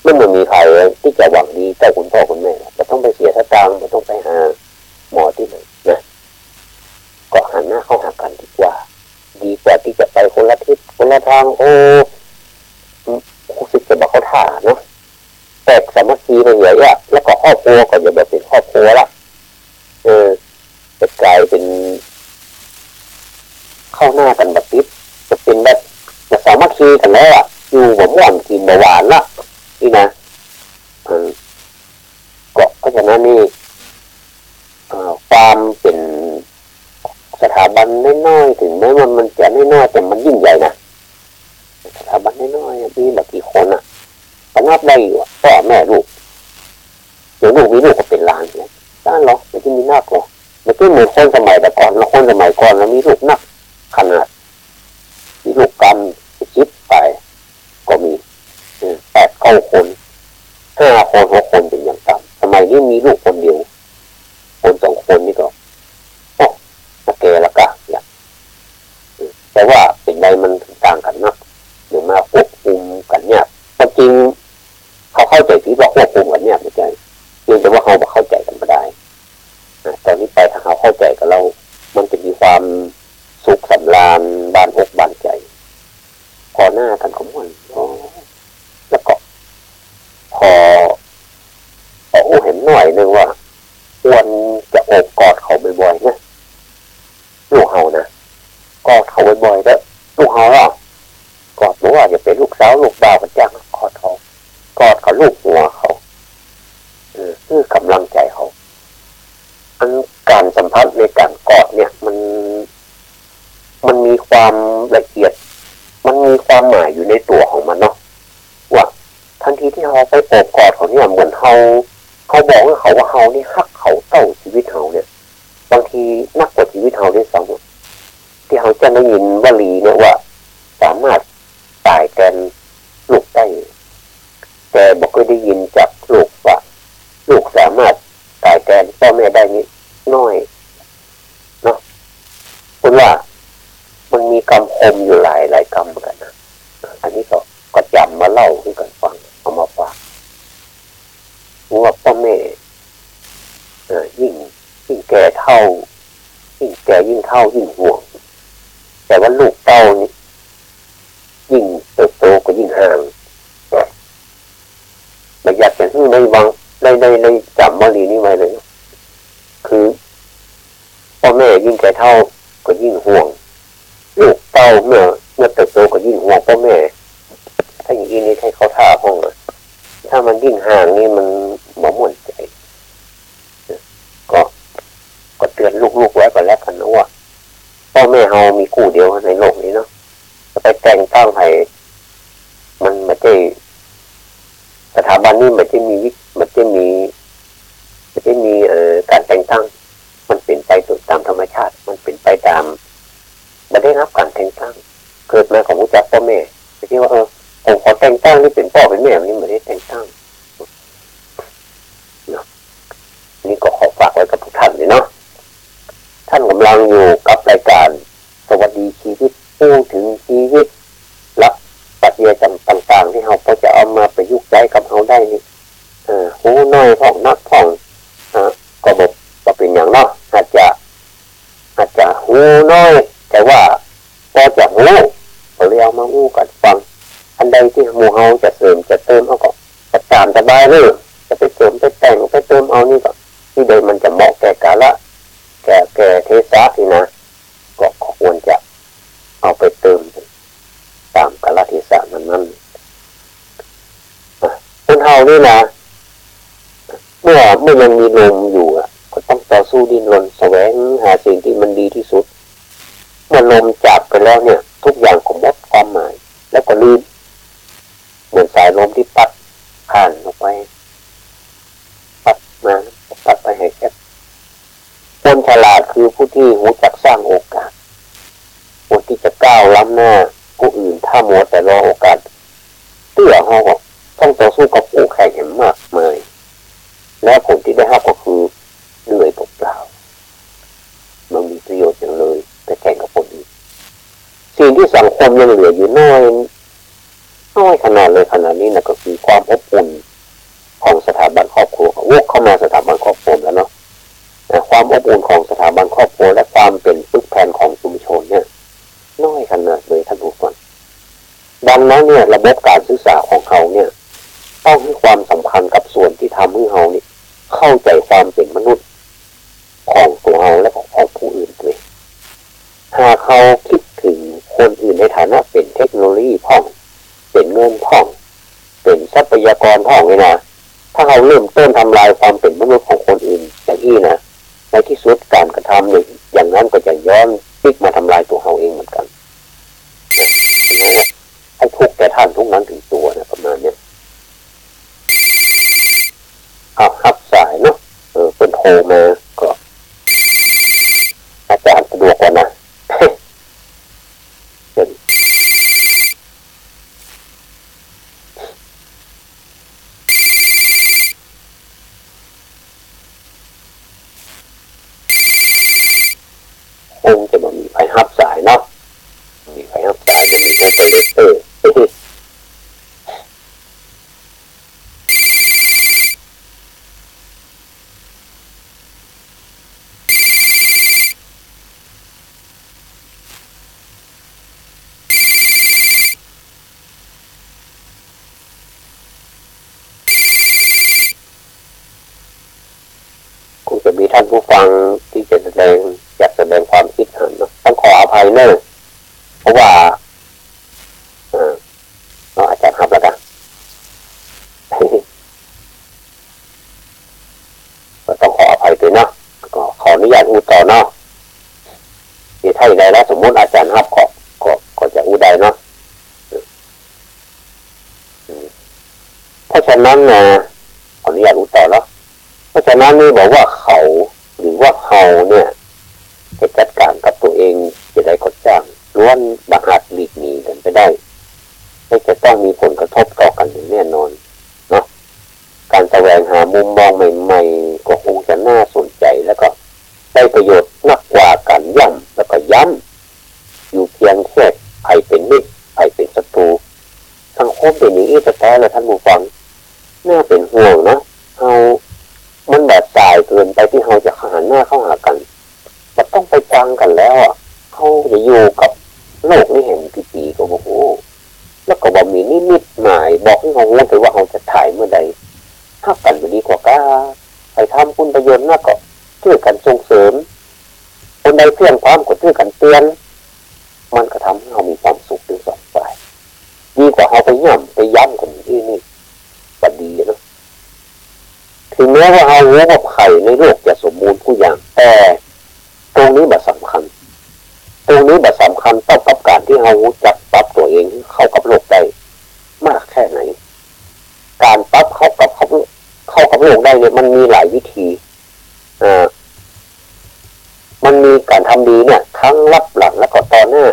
ไม่เหมือนมีใครที่จะหวังดีต่อคุณพ่อคุณแม่ไม่ต้องไปเสียสตางค์ไม่ต้องไปหาหมอที่ไหนนะ ละทางรู้สึกจะบอกเขาถ่าเนาะแตกสามัคคีไปเยอะแยะแล้วก็ครอบครัวก็จะแบบเป็นครอบครัวละจะกลายเป็นเข้าหน้ากันแบบติดจะเป็นแบบจะสามัคคีกันแล้วอยู่แบบม่วนกินแบบหวานละนี่นะก็เพราะฉะนั้นนี่ความเป็นสถาบันน้อยๆถึงแม้มันจะน้อยๆแต่มันยิ่งใหญ่นะสถาบันน้อยๆมีแบบกี่คนก็นับได้อยู่พ่อแม่ลูกเดี๋ยวลูกมีลูกก็เป็นล้านเลยล้านหรอไม่ใช่มีนักหรอไม่ใช่เหมือนคนสมัยแต่ก่อนแล้วคนสมัยก่อนแล้วมีลูกนักขนาดมีลูกกำคิดไปก็มี8-9 คน5 คน6 คนเป็นอย่างต่ำสมัยนี้มีลูกคนเดียวคน2 คนนี่ก็มาแก่แล้วก็อย่างแต่ว่าเป็นไรมันต่างกันนักหรือมาควบคุมกันเนี่ยจริงเขาเข้าใจที่ว่าควบคุมกันเนี่ยไม่ใช่เพียงแต่ว่าเขาเข้าใจกันไม่ได้ตอนนี้ไปถ้าเขาเข้าใจกับเรามันจะมีความสุขสำราญบานอกบานใจพอหน้ากันของมันแล้วก็พอเห็นหน่อยนึงว่าควรจะโอบกอดเขาบ่อยๆนะลูกเขานะกอดเขาบ่อยๆแล้วลูกเขากอดบอกว่าจะเป็นลูกสาวลูกบ่าวกันจ้างกอดเขาลูกหัวเขาคือกำลังใจเขาอันการสัมผัสในการกอดเนี่ยมันมีความละเอียดมันมีความหมายอยู่ในตัวของมันเนาะว่าทันทีที่เขาไปโอบกอดเขาเนี่ยเหมือนเขาบอกว่าเขานี่ฮักเขาเต้าชีวิตเขาเนี่ยบางทีนักกว่าชีวิตเขาด้วยซ้ำที่เขาจะได้ยินวลีเนี่ยว่าสามารถตายแทนลูกได้แต่บอกเคยได้ยินจากลูกว่าลูกสามารถตายแทนพ่อแม่ได้นิดน้อยเนาะคุณว่ามันมีคำคมอยู่หลายคำเหมือนกันนะอันนี้ก็จำมาเล่าให้กันฟังเอามาฝากว่าพ่อแม่ยิ่งแก่เท่ายิ่งแก่ยิ่งเท่ายิ่งห่วงแต่ว่าลูกเต้านี่ยิ่งเติบโตก็ยิ่งห่างไม่อยากจะให้ในวังในจำวลีนี้ไว้เลยคือพ่อแม่ยิ่งแก่เท่าก็ยิ่งห่วงลูกเต้าเมื่อเติบโตก็ยิ่งห่วงพ่อแม่ถ้าอย่างนี้นี่ให้เขาท่าห้องถ้ามันยิ่งห่างนี่มันหมองหม่นใจก็เตือนลูกๆไว้ก่อนแล้วกันนะว่าพ่อแม่เฮามีคู่เดียวในโลกนี้เนาะจะไปแต่งตั้งให้มันไม่ใช่สถาบันนี้ไม่ใช่มีการแต่งตั้งมันเป็นไปตามธรรมชาติมันเป็นไปตามไม่ได้รับการแต่งตั้งเกิดมาของผู้จักพ่อแม่ไม่ใช่ว่าผมขอแต่งตั้งนี่เป็นพ่อเป็นแม่นี่ไม่ได้แต่งตั้งนี่ก็ขอฝากไว้กับทุกท่านเลยเนาะท่านกำลังอยู่กับรายการสวัสดีชีวิตพูดถึงชีวิตและปรัชญาต่างๆที่เราก็จะเอามาประยุกต์ใช้กับเราได้นี่หูน้อยท่องนักท่องก็บอกเป็นอย่างเนาะอาจจะหูน้อยแต่ว่าพอจะหูเราเลยเอามาอู้กันฟังอันใดที่หมู่เฮาจะเสริมจะเติมเขาก็ตามสบายเลยจะไปเสริมไปแต่งไปเติมเอานี่ก็ที่ใดมันจะเหมาะแก่กาละแก่เทศะนี่นะก็ควรจะเอาไปเติมตามกาลเทศะนั้นคนเฮานี่นะเมื่อยังมีลมอยู่ก็ต้องต่อสู้ดิ้นรนแสวงหาสิ่งที่มันดีที่สุดเมื่อลมจากไปแล้วเนี่ยทุกอย่างก็หมดความหมายแล้วก็ลืมเหมือนสายลมที่ปัดผ่านออกไปปัดมาปัดไปให้แค่คนฉลาดคือผู้ที่รู้จักสร้างโอกาสคนที่จะก้าวล้ำหน้าผู้อื่นถ้ามัวแต่รอโอกาสเตื้อเขาก็ต้องต่อสู้กับผู้แข่งอย่างมากมายและผลที่ได้รับก็คือเหนื่อยเปล่าๆมันมีประโยชน์อย่างเลยแต่แข่งกับคนอื่นสิ่งที่สังคมยังเหลืออยู่น้อยขนาดนี้นะก็คือความอบอุ่นของสถาบันครอบครัววกเข้ามาสถาบันครอบครัวแล้วเนาะความอบอุ่นของสถาบันครอบครัวและความเป็นปึกแผ่นของชุมชนเนี่ยน้อยขนาดเลยท่านผู้ฟัง ดังนั้นเนี่ยระบบการศึกษาของเขาเนี่ยต้องให้ความสำคัญกับส่วนที่ทำให้เขานี่เข้าใจความเป็นมนุษย์ของตัวเขาและของผู้อื่นด้วยหากเขาคิดถึงคนอื่นในฐานะเป็นเทคโนโลยีพ่องเป็นเงินพ่องเป็นทรัพยากรพ่องเลยนะถ้าเขาเริ่มต้นทำลายความเป็นมนุษย์ของคนอื่นอย่างนี้นะในที่สุดการกระทำหนึ่งอย่างนั้นก็จะย้อนพลิกมาทำลายตัวเขาเองเหมือนกันให้ทุกข์แต่ท่านทุกนั้นถึงตัวนะประมาณนี้ครับสายเนาะเป็นโทรมาก็อาจารย์สะดวกกว่านะคงจะมีไฟฮับสายเนาะมีไฟฮับสายจะมีโอเปอเรเตอร์คงจะมีท่านผู้ฟังที่จะอยากแสดงความคิดเห็นเนาะต้องขออภัยเนอะเพราะว่าเราอาจารย์ครับแล้วกันก็ต้องขออภัยด้วยเนาะก็ขออนุญาตอูต่อเนาะที่ถ้าอย่างไรแล้วสมมติอาจารย์ครับก็จะอูได้เนาะเพราะฉะนั้นนะขออนุญาตอูต่อเนาะเพราะฉะนั้นนี่บอกว่าเขาหรือว่าเขาเนี่ยจะจัดการกับตัวเองจะได้กดจ้างล้วนบังอาจหลีกหนีกันไปได้ไม่จะต้องมีผลกระทบต่อกันอย่างแน่นอนเนาะการแสวงหามุมมองใหม่ๆก็คงจะน่าสนใจแล้วก็ได้ประโยชน์มากกว่าการย่ำแล้วก็ย้ำอยู่เพียงแค่ใครเป็นมิตรใครเป็นศัตรูสังคมเป็นอย่างนี้จะแท้เลยท่านผู้ฟังน่าเป็นห่วงนะมันแบบสายเกินไปที่เราจะหันหน้าเข้าหากันมันต้องไปฟังกันแล้วอ่ะเขาจะอยู่กับโลกนี้เห็นปีๆก็บอกโอ้แล้วก็บอกมีนิมิตหมายบอกให้เขารู้ว่าเขาจะถ่ายเมื่อใดถ้ากันไปดีกว่าก็ไปทำคุณประโยชน์น่าก็ช่วยกันส่งเสริมคนใดเพียงความก็ช่วยกันเตือนมันก็ทำให้เรามีความสุขทั้งสองฝ่ายดีกว่าเขาไปย้ำกันที่นี่บัดดีนะถึงแม้ว่าเรารู้ว่าไข่ในโลกจะสมบูรณ์ทุกอย่างแต่ตรงนี้แบบสำคัญเท่ากับการที่เราจัดปรับตัวเองเข้ากับโลกได้มากแค่ไหนการปรับเข้ากับโลกได้เนี่ยมันมีหลายวิธีมันมีการทำดีเนี่ยทั้งรับหลังและก็ต่อหน้า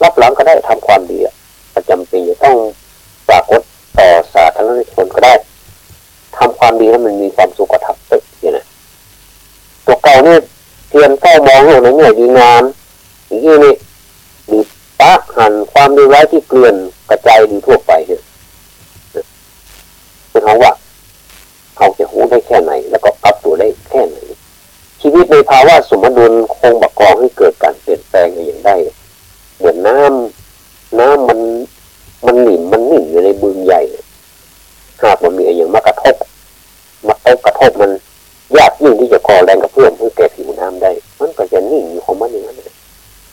รับหลังก็ได้ทำความดีประจำปีต้องปรากฏต่อสาธารณชนก็ได้ทำความดีแล้วมันมีความสุขกระทับตึกอย่างนี้ตัวเก่าเนี่ยเทียนเฝ้ามองโลกในแง่ดีงามอย่างนี้นี่หรือปะหันความดีร้ายที่เกลื่อนกระจายดีทั่วไปเนี่ยเป็นเขาว่าเขาจะหูได้แค่ไหนแล้วก็ปรับตัวได้แค่ไหนชีวิตในภาวะสมดุลคงประกอบให้เกิดการเปลี่ยนแปลงอย่างได้เหมือนน้ำมันหนิ่มอยู่ในบึงใหญ่หากมันมีอะไรอย่างมากระทบมันยากยิ่งที่จะก่อแรงกระเพื่อมให้แก่ผิวน้ำได้มันก็จะนิ่งอยู่ของมันอย่างนั้น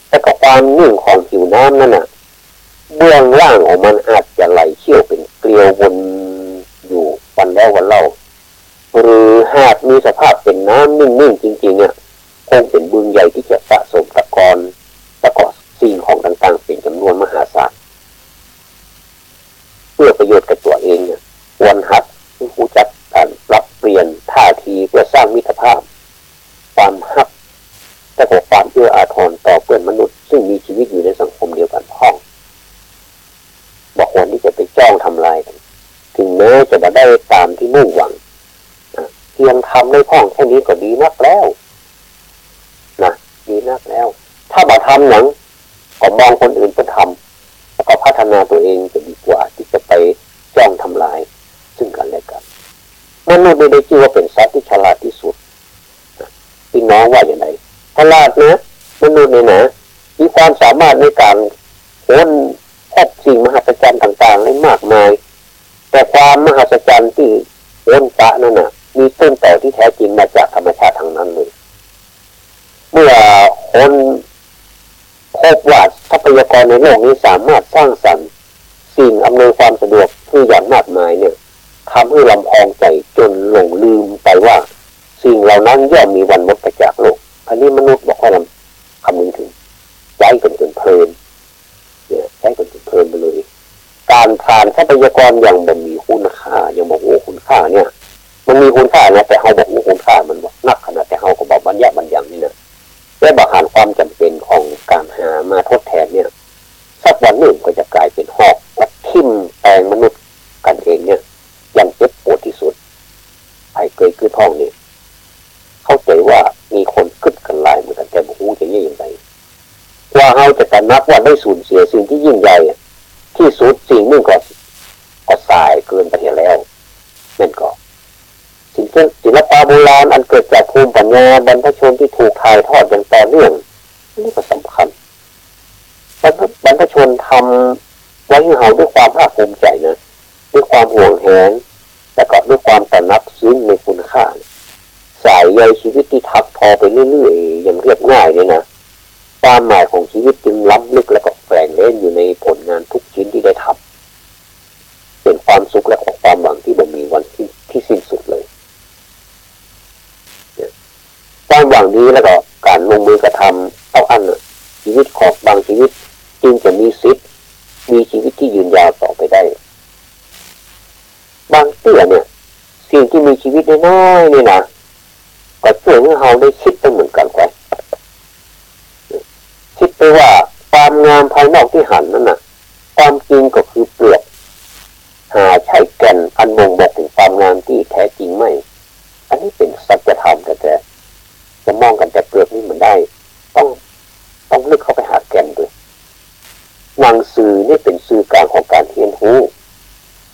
แต่กับความนิ่งของผิวน้ำนั่นน่ะเบื้องล่างของมันอาจจะไหลเชี่ยวเป็นเกลียววนอยู่วันแล้ววันเล่าหรือหากมีสภาพเป็นน้ำนิ่งๆจริงๆเนี่ยคงเป็นบึงใหญ่ที่จะสะสมตะกอนแล้วก็สิ่งของต่างๆเป็นจำนวนมหาศาลเพื่อประโยชน์กับตัวเองเนี่ยควรหัดรู้จักการปรับเปลี่ยนท่าทีเพื่อสร้างมิตรภาพความฮักและก็ความเอื้ออาทรต่อเพื่อนมนุษย์ซึ่งมีชีวิตอยู่ในสังคมเดียวกันพ้องบอกควรที่จะไปจ้องทำลายกันถึงแม้จะมาได้ตามที่มุ่งหวังเพียงทำได้พ้องแค่นี้ก็ดีนักแล้วนะดีนักแล้วถ้ามาทำหนังก็มองคนอื่นไปทำแล้วก็พัฒนาตัวเองจะดีกว่าที่จะไปจ้องทำลายซึ่งกันและกันมนุษย์ได้ชื่อว่าเป็นสัตว์ที่ฉลาดที่สุดพี่น้องว่าอย่างไรฉลาดนะมนุษย์เนี่ยนะมีความสามารถในการ พบสิ่งมหัศจรรย์ต่างๆได้มากมายแต่ความมหัศจรรย์ที่ล้นฟ้านั่นน่ะมีต้นต่อที่แท้จริงมาจากธรรมชาติทั้งนั้นเลยเมื่อคนพบว่าทรัพยากรในโลกนี้สามารถสร้างสรรค์สิ่งอำนวยความสะดวกที่อย่างมากมายเนี่ยทำให้ลำพองใจจนหลงลืมไปว่าสิ่งเหล่านั้นย่อมมีวันหมดไปจากโลกอันนี้มนุษย์บอกว่าคำนึงถึงใจกันจนเพลินเนี่ยใจกันจนเพลินไปเลยการผ่านทรัพยากรอย่างบ่มีคุณค่าอย่างบอกโอ้คุณค่าเนี่ยมันมีคุณค่านะแต่เขาบอกว่าคุณค่ามันบอกนักขนาดแต่เขาก็บอกบรรยะบรรยังนี่นะและบางหารความจำเป็นของการหามาทดแทนเนี่ยสักวันหนึ่งก็จะกลายเป็นหอกและทิ่มแปลงมนุษย์กันเองเนี่ยยังเจ็บปวดที่สุดไอ้เกยคือท้องนี่เข้าใจว่ามีคนกึดกันหลายเหมือนกันแต่บอกจะยิ่งยังไงว่าเขาจะตระหนักว่าได้สูญเสียสิ่งที่ยิ่งใหญ่ที่สุดสิ่งหนึ่งก็สายเกินไปแล้วนั่นก็ศิลปะโบราณอันเกิดจากภูมิปัญญาบรรพชนที่ถูกถ่ายทอดอย่างต่อเนื่องนี่ก็สำคัญบรรพชนทำไว้ให้เราด้วยความภาคภูมิใจนะด้วยความห่วงแหนแต่ก็ด้วยความตระหนักซึ้งในคุณค่าสายใยชีวิตที่ทับทอไปเรื่อยๆอย่างเรียบง่ายเลยนะความหมายของชีวิตจึงล้ำลึกและก็แฝงเล่นอยู่ในผลงานทุกชิ้นที่ได้ทำเป็นความสุขและความหวังที่ไม่มีวันที่สิ้นสุดเลยความหวังนี้แล้วก็การลงมือกระทำเอาอันชีวิตของบางชีวิตจึงจะมีสิทธิ์มีชีวิตที่ยืนยาวต่อไปได้บางเตื้อเนี่ยสิ่งที่มีชีวิตน้อยๆนี่นะก็ช่วยให้เราได้คิดไปเหมือนกันไปคิดไปว่าความงามภายนอกที่หันนั่นน่ะความจริงก็คือเปลือกหาใช้แก่นอันบ่งบอกถึงความงามที่แท้จริงไม่อันนี้เป็นสัจธรรมแต่จะมองกันแต่เปลือกนี่มันได้ต้องลึกเข้าไปหาแก่นด้วยหนังสือนี่เป็นสื่อกลางของการเรียนรู้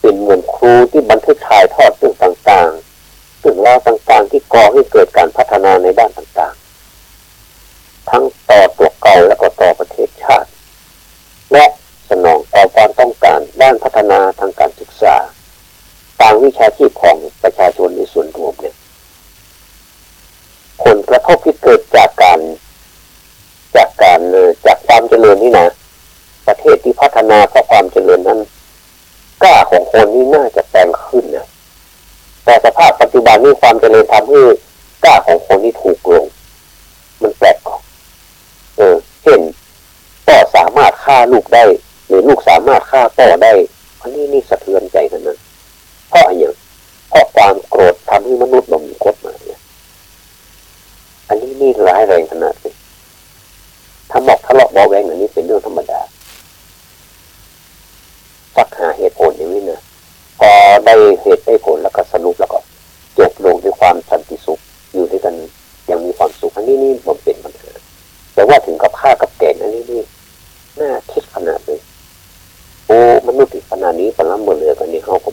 เป็นเหมือนครูที่บันทึกถ่ายทอดเรื่องต่างๆเรื่องราวต่างๆที่ก่อให้เกิดการพัฒนาในด้านต่างๆทั้งต่อตัวเก่าและก็ต่อประเทศชาติและสนองต่อความต้องการด้านพัฒนาทางการศึกษาทางวิชาชีพของประชาชนในส่วนรวมเนี่ยผลกระทบที่เกิดจากความเจริญนี่นะประเทศที่พัฒนาเพราะความเจริญนั้นกล้าของคนนี่น่าจะแปลงขึ้นนะแต่สภาพปัจจุบันนี้ความเจริญทำให้กล้าของคนที่ถูกลงมันแปลกออกเช่นพ่อสามารถฆ่าลูกได้หรือลูกสามารถฆ่าพ่อได้อันนี้นี่สะเทือนใจทั้งนั้นเพราะอย่างเพราะความโกรธทำให้มนุษย์บ่มีกฎหมายเนี่ยอันนี้นี่ร้ายแรงขนาดนี้ทะเลาะเบาแวงอันนี้เป็นเรื่องธรรมดาสักหาเหตุผลอย่างนี้นะพอได้เหตุได้ผลแล้วก็สรุปแล้วก็จบลงด้วยความสันติสุขอยู่ด้วยกันอย่างมีความสุขอันนี้นี่มันเป็นปัญหาแต่ว่าถึงกับฆ่ากับแกงอันนี้นี่น่าคิดขนาดเลยโอ้มนุษย์ขนาดนี้ปรำบนเรือกันนี่เขาก็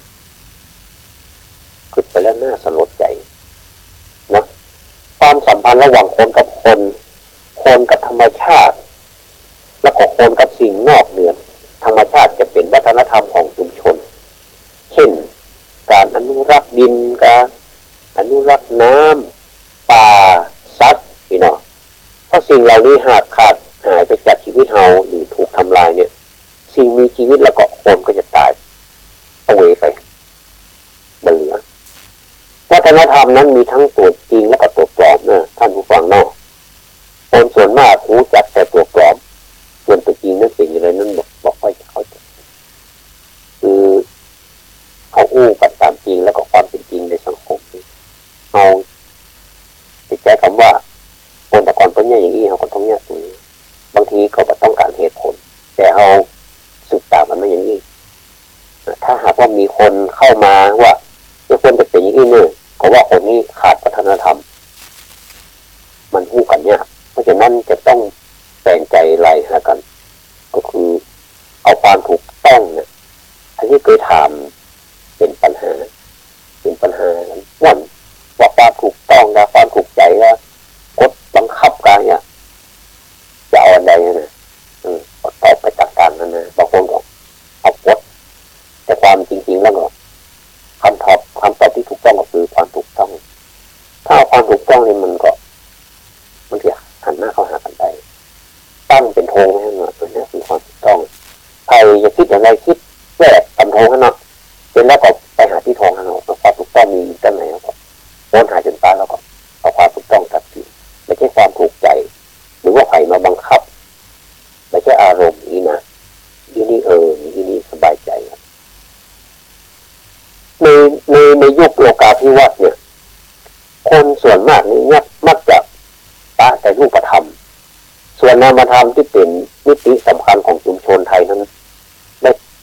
ขึ้นไปแล้วน่าสลดใจนะความสัมพันธ์ระหว่างคนกับคนกับธรรมชาติแล้วก็คนกับสิ่งนอกเหนือธรรมชาติจะเป็นวัฒนธรรมของชุมชนเช่นการอนุรักษ์ดินการอนุรักษ์น้ำป่าสัตว์พี่น้องเพราะสิ่งเหล่านี้หากขาดหายไปจากชีวิตเราหรือถูกทำลายเนี่ยสิ่งมีชีวิตแล้วก็คนก็จะตายเอาไว้ไปบนเหลือวัฒนธรรมนั้นมีทั้งตัวจริงและก็ตัวปลอมนะท่านผู้ฟังเนาะคนส่วนมากรู้จักแต่ตัวปลอมส่วนตัวจริงนั้นเป็นอย่างไรนั้นบอกค่อยจะเข้าใจคือเขาอู้กันตามจริงแล้วก็ความเป็นจริงในสังคมเอาติดใจคำว่าคนแต่ก่อนเป็นอย่างนี้เขาก็ต้องเนี่ยตรงนี้บางทีเขาก็ต้องการเหตุผลแต่เอาศึกษามันไม่อย่างนี้ถ้าหากว่ามีคนเข้ามาว่าควรจะเป็นอย่างนี้เนี่ยก็ว่าคนนี้ขาดวัฒนธรรมมันอู้กันเนี่ยเพราะฉะนั้นจะต้องแบ่งใจไล่หากันก็คือเอาความถูกต้องเนี่ยอันนี้เคยถามเป็นปัญหาว่าความถูกต้องนะความถูกใจนะกฎบังคับกันเนี่ยจะเอาอะไรนะตอบไปต่างๆนั่นนะบางคนบอก ำตอบที่ถูกต้องก็คือความถูกต้องถ้าเอาความถูกต้องนี่มันจะหันหน้าเข้าหากันได้ตั้งเป็นธงให้หน่อยตัวนี้คือความถูกต้องใครจะคิดอย่างไรคิดแยกทำธงให้หน่อยเป็นแล้วก็ไปหาที่ธงให้หน่อยความถูกต้องมีอยู่ที่ไหนก็วนหาจนตายแล้วก็เอาความถูกต้องตัดสินไม่ใช่ความถูกใจหรือว่าใครมาบังคับไม่ใช่อารมณ์นี้นะอีนี่สบายใจในยุคโลกาภิวัตน์เนี่ยคนส่วนมากนี่มักจะละแต่รูปธรรมส่วนนามธรรมที่เป็นมิติสำคัญของชุมชนไทยนั้น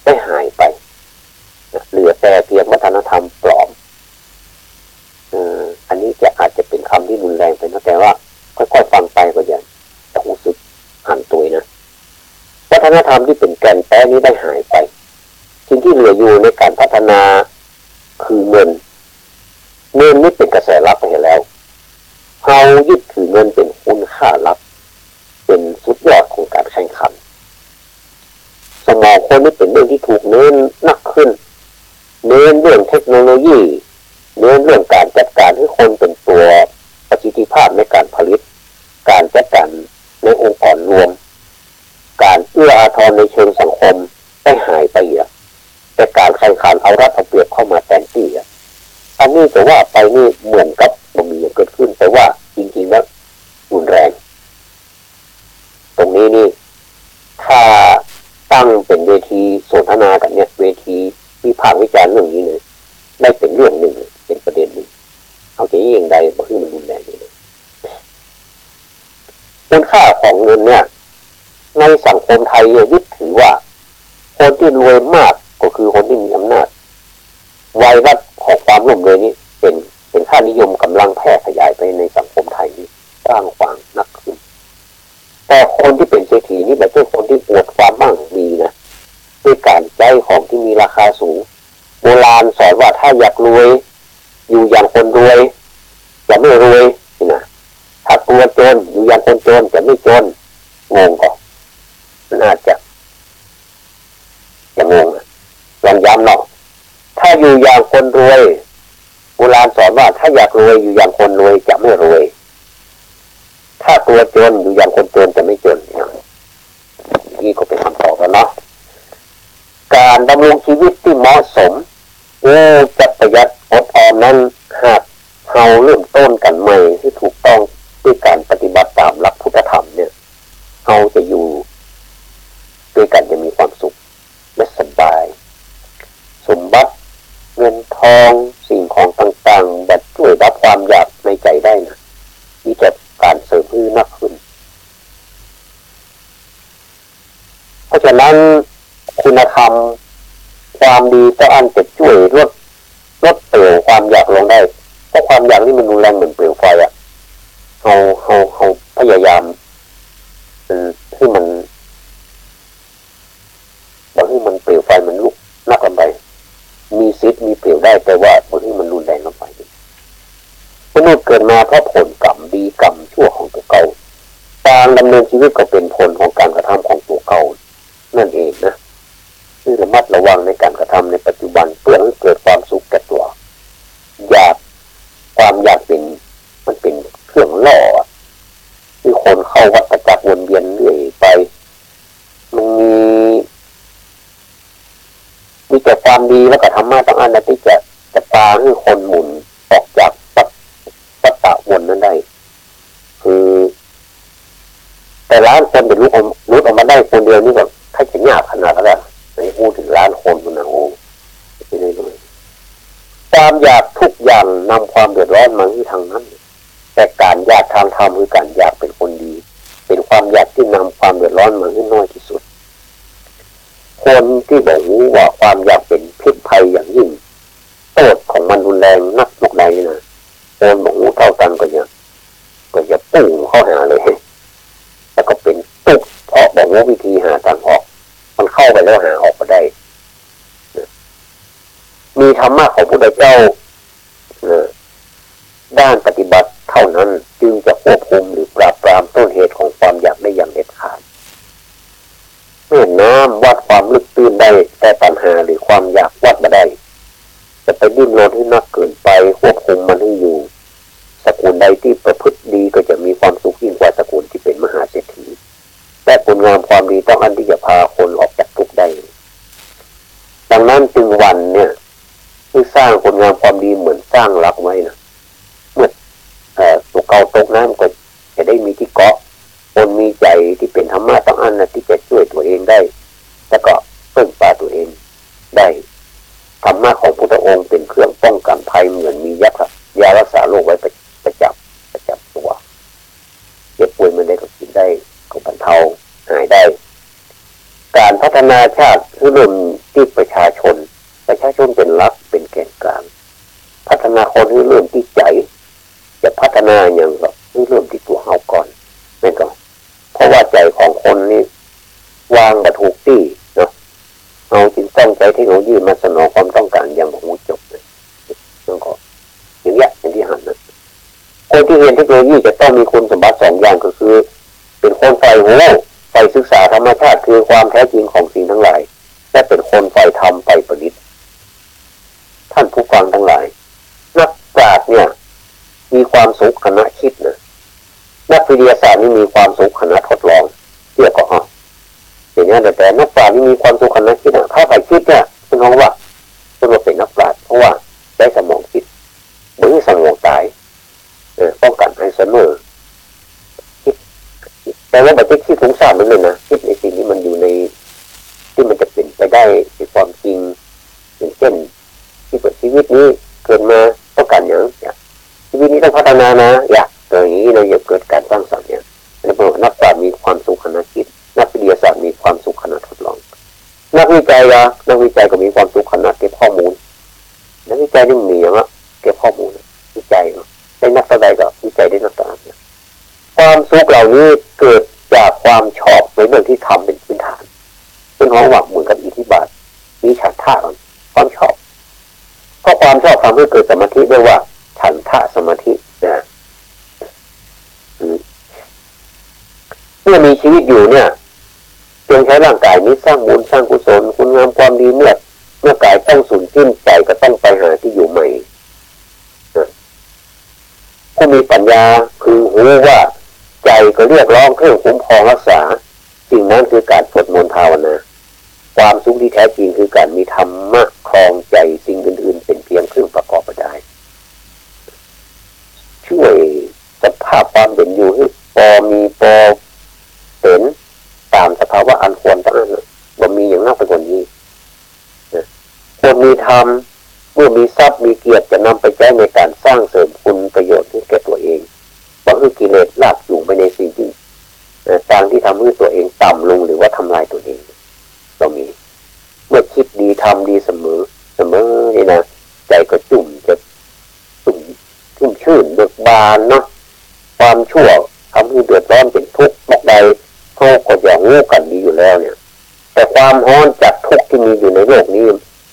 ได้หายไปเหลือแต่เพียงวัฒนธรรมปลอมอันนี้อาจจะเป็นคำที่รุนแรงไปนะแต่ว่าค่อยๆฟังไปก็จะรู้สึกหันตัวนะวัฒนธรรมที่เป็นแก่นแท้นี้ได้หายไปสิ่งที่เหลืออยู่ในการพัฒนาคือเงินนี่เป็นกระแสหลักไปแล้วเรายึดถือเงินเป็นคุณค่าหลักเป็นสุดยอดของการแข่งขันสมองคนนี่เป็นเรื่องที่ถูกเน้นหนักขึ้นเน้นเรื่องเทคโนโลยีเน้นเรื่องการจัดการให้คนเป็นตัวประสิทธิภาพในการผลิตการจัดการในองค์กรรวมการเอื้ออาทรในเชิงสังคมได้หายไปแต่การแข่งขันเอารัดเอาเปรียบเข้ามาแทนที่อันนี้แต่ว่าไปนี่เหมือนกับมันมีเกิดขึ้นแต่ว่าจริงๆแล้วรุนแรงตรงนี้นี่ถ้าตั้งเป็นเวทีสนทนากันเนี่ยเวทีวิพากษ์วิจารณ์เรื่องนี้เลยได้เป็นเรื่องหนึ่งเป็นประเด็นหนึ่งเอาใจยิ่งใดบ่คือมันรุนแรงเลยคุณค่าของเงินเนี่ยในสังคมไทยยึดถือว่าคนที่รวยมากก็คือคนที่มีอำนาจวัยวัดของความร่วมรวยนี้เป็นค่านิยมกำลังแพร่ขยายไปในสังคมไทยนี้กว้างขวางนักขึ้นแต่คนที่เป็นเศรษฐีนี่ไม่ใช่คนที่อวดความมั่งมีนะด้วยการใช้ของที่มีราคาสูงโบราณสอนว่าถ้าอยากรวยอยู่อย่างคนรวยจะไม่รวยนะถ้าตัวจนอยู่อย่างคนจนจะไม่จนงงก่อนน่าจะงงลองย้ำหน่อยถ้าอยู่อย่างคนรวยโบราณสอนว่าถ้าอยากรวยอยู่อย่างคนรวยจะไม่รวยถ้าตัวจนอยู่อย่างคนจนจะไม่จนนี่ก็เป็นคำตอบแล้วเนาะการดำรงชีวิตที่เหมาะสมจะประหยัดอดออมนั้นหากเราเริ่มต้นกันใหม่ที่ถูกต้องด้วยการปฏิบัติตามหลักพุทธธรรมเนี่ยเราจะอยู่ด้วยกันจะมีความสุขและสบายสมบัติเงินทองสิ่งของต่างๆแบบช่วยรับความอยากในใจได้นะมีแต่การเสริมมากขึ้นเพราะฉะนั้นคุณธรรมความดีก็อันจะช่วยลดเปลวความอยากลงได้เพราะความอยากนี่มันรุนแรงเหมือนเปลวไฟเขาพยายามให้มันบางทีมันเปลวไฟมันลุกนักลงไปมีซิดมีเปลวได้แต่ว่าบางทีมันรุนแรงลงไปมนุษย์เกิดมาเพราะผลกรรมดีกรรมชั่วของตัวเก่าการดำเนินชีวิตก็เป็นผลของการกระทำของตัวเก่านั่นเองนะที่ระมัดระวังในการกระทำในปัจจุบันเพื่อให้เกิดความสุขแก่ตัวความอยากมันเป็นเครื่องล่อที่คนเข้าวัฏจักรวนเวียนเรื่อยไปมันมีแต่ความดีแล้วก็ธรรมะต้องอันที่จะพาให้คนหมุนออกจากวัฏวนนั้นได้คือแต่ล้านคนเป็นลุกออกมาได้คนเดียวนี่แบบใครจะยากขนาดนั้นในพูดถึงล้านคนมันนะไม่ได้เลยความอยากทุกอย่างนำความเดือดร้อนมาที่ทางนั้นแต่การอยากทางธรรมคือการอยากเป็นคนดีเป็นความอยากที่นำความเดือดร้อนมาให้น้อยที่สุดคนที่บอกว่าความอยากเป็นพิษภัยอย่างยิ่งโทษของมันรุนแรงนักลูกใดนะคนบอกเท่ากันก็จะปุ่งเข้าหาเลยแล้วก็เป็นตุกเพราะบอกว่าวิธีหาทางออกมันเข้าไปแล้วหาออกมาได้มีธรรมะของพระพุทธเจ้าด้านปฏิบัติเท่านั้นจึงจะควบคุมหรือปราบปรามต้นเหตุของความอยากได้อย่างเด็ดขาดเมื่อน้ำวัดความลึกตื้นได้แต่ปัญหาหรือความอยากวัดมาได้ จะไปดิ้นรนให้นักเกินไปควบคุมมันให้อยู่สกุลใดที่ประพฤติดีก็จะมีความสุขยิ่งกว่าสกุลที่เป็นมหาเศรษฐีแต่คุณงามความดีต้องอันที่จะพาคนออกจากทุกข์ได้ดังนั้นจึงวันเนี่ยที่สร้างคุณงามความดีเหมือนสร้างรักไว้นะเมื่อตัวเก่าตกน้ำก็จะได้มีที่เกาะคนมีใจที่เป็นธรรมะต้องอันนะที่จะช่วยตัวเองได้แล้วก็เพิ่มปาตัวเองได้ธรรมะของพุทธองค์เป็นเครื่องป้องกันภัยเหมือนมียารักษาโรคไว้ประจับตัวเจ็บป่วยมันได้ก็กินได้ก็บรรเทาหายได้การพัฒนาชาติคือเริ่มที่ประชาชนเป็นหลักเป็นแกนกลางพัฒนาคนให้เริ่มที่ใจจะพัฒนาอย่างก็ให้เริ่มที่ตัวเฮาก่อนนั่นก็เพราะว่าใจของคนนี้วางกระถูกที่เนาะเอาจึงต้องใช้เทคโนโลยีมาสนองความต้องการอย่างหูจบเลยนั่นก็อย่างที่หันนะคนที่เรียนเทคโนโลยีจะต้องมีคุณสมบัติ2อย่างก็คือเป็นคนใฝ่รู้ใฝ่ศึกษาธรรมชาติคือความแท้จริงของสิ่งทั้งหลายและเป็นคนใฝ่ธรรมใฝ่ประดิษฐ์ท่านผู้ฟังทั้งหลายนักปราชญ์เนี่ยมีความสุขขณะคิดนะนักวิทยาศาสตร์นี่มีความสุขขณะทดลองเรียกก็อย่างนี้แต่นักปราชญ์นี่มีความสุขขณะคิดนะถ้าไปคิดเนี่ยเป็นเพราะว่าเป็นนักปราชญ์เพราะว่าได้สมองคิดไม่ใช่สมองตายป้องกันอัลไซเมอร์คิดแต่ว่าแบบคิดฟุ้งซ่านนั่นเลยนะคิดในสิ่งที่มันอยู่ในที่มันจะเป็นไปได้ในความจริงอย่างเช่นที่ชีวิตนี้เกิดมาต้องการอย่างชีวิตนี้ต้องพัฒนานะอย่างนี้เราอย่าเกิดการสร้างสรรค์เนี่ยนักปราชญ์มีความสุขขณะคิดนักวิทยาศาสตร์มีความสุขขณะทดลองนักวิจัยก็มีความสุขขณะเก็บข้อมูลนักวิจัยนี่มีอย่างว่าเก็บข้อมูลวิจัยได้นักแสดงก็วิจัยได้นักตลาดความสุขเหล่านี้เกิดจากความชอบในเรื่องที่ทำเป็นพื้นฐานเป็นของหวังเหมือนกับอิทธิบาทมีฉันทะความชอบเพราะความชอบทำให้เกิดสมาธิเรียกว่าฉันทะสมาธินะเมื่อมีชีวิตอยู่เนี่ยจงใช้ร่างกายนี้สร้างบุญสร้างกุศลคุณงามความดีเมื่อกายต้องสูญสิ้นใจก็ต้องไปหาที่อยู่ใหม่ผู้มีปัญญาคือรู้ว่าใจก็เรียกร้องเครื่องคุ้มครองรักษาสิ่งนั้นคือการสวดมนต์ภาวนาความสุขที่แท้จริงคือการมีธรรมะครองใจสิ่งอื่นๆเป็นเพียงเครื่องประกอบไปได้ช่วยสภาพความเป็นอยู่ให้พอเป็นตามสภาวะอันควรตั้งนั้นบ่มีอย่างน่าเป็นคนนี้คนมีธรรมเมื่อมีทรัพย์มีเกียรติจะนำไปใช้ในการสร้างเสริมคุณประโยชน์ให้แก่ตัวเองบางทีกิเลสลากจูงไปในสิ่งที่ต่างที่ทำให้ตัวเองต่ำลงหรือว่าทำลายตัวเองก็มีเมื่อคิดดีทำดีเสมอนี่นะใจก็ชุ่มชื่นเบิกบานเนาะความชั่วทำให้เดือดร้อนเป็นทุกข์บอกใดเขาก็อย่างรู้กันดีอยู่แล้วเนี่ยแต่ความร้อนจากทุกข์ที่มีอยู่ในโลกนี้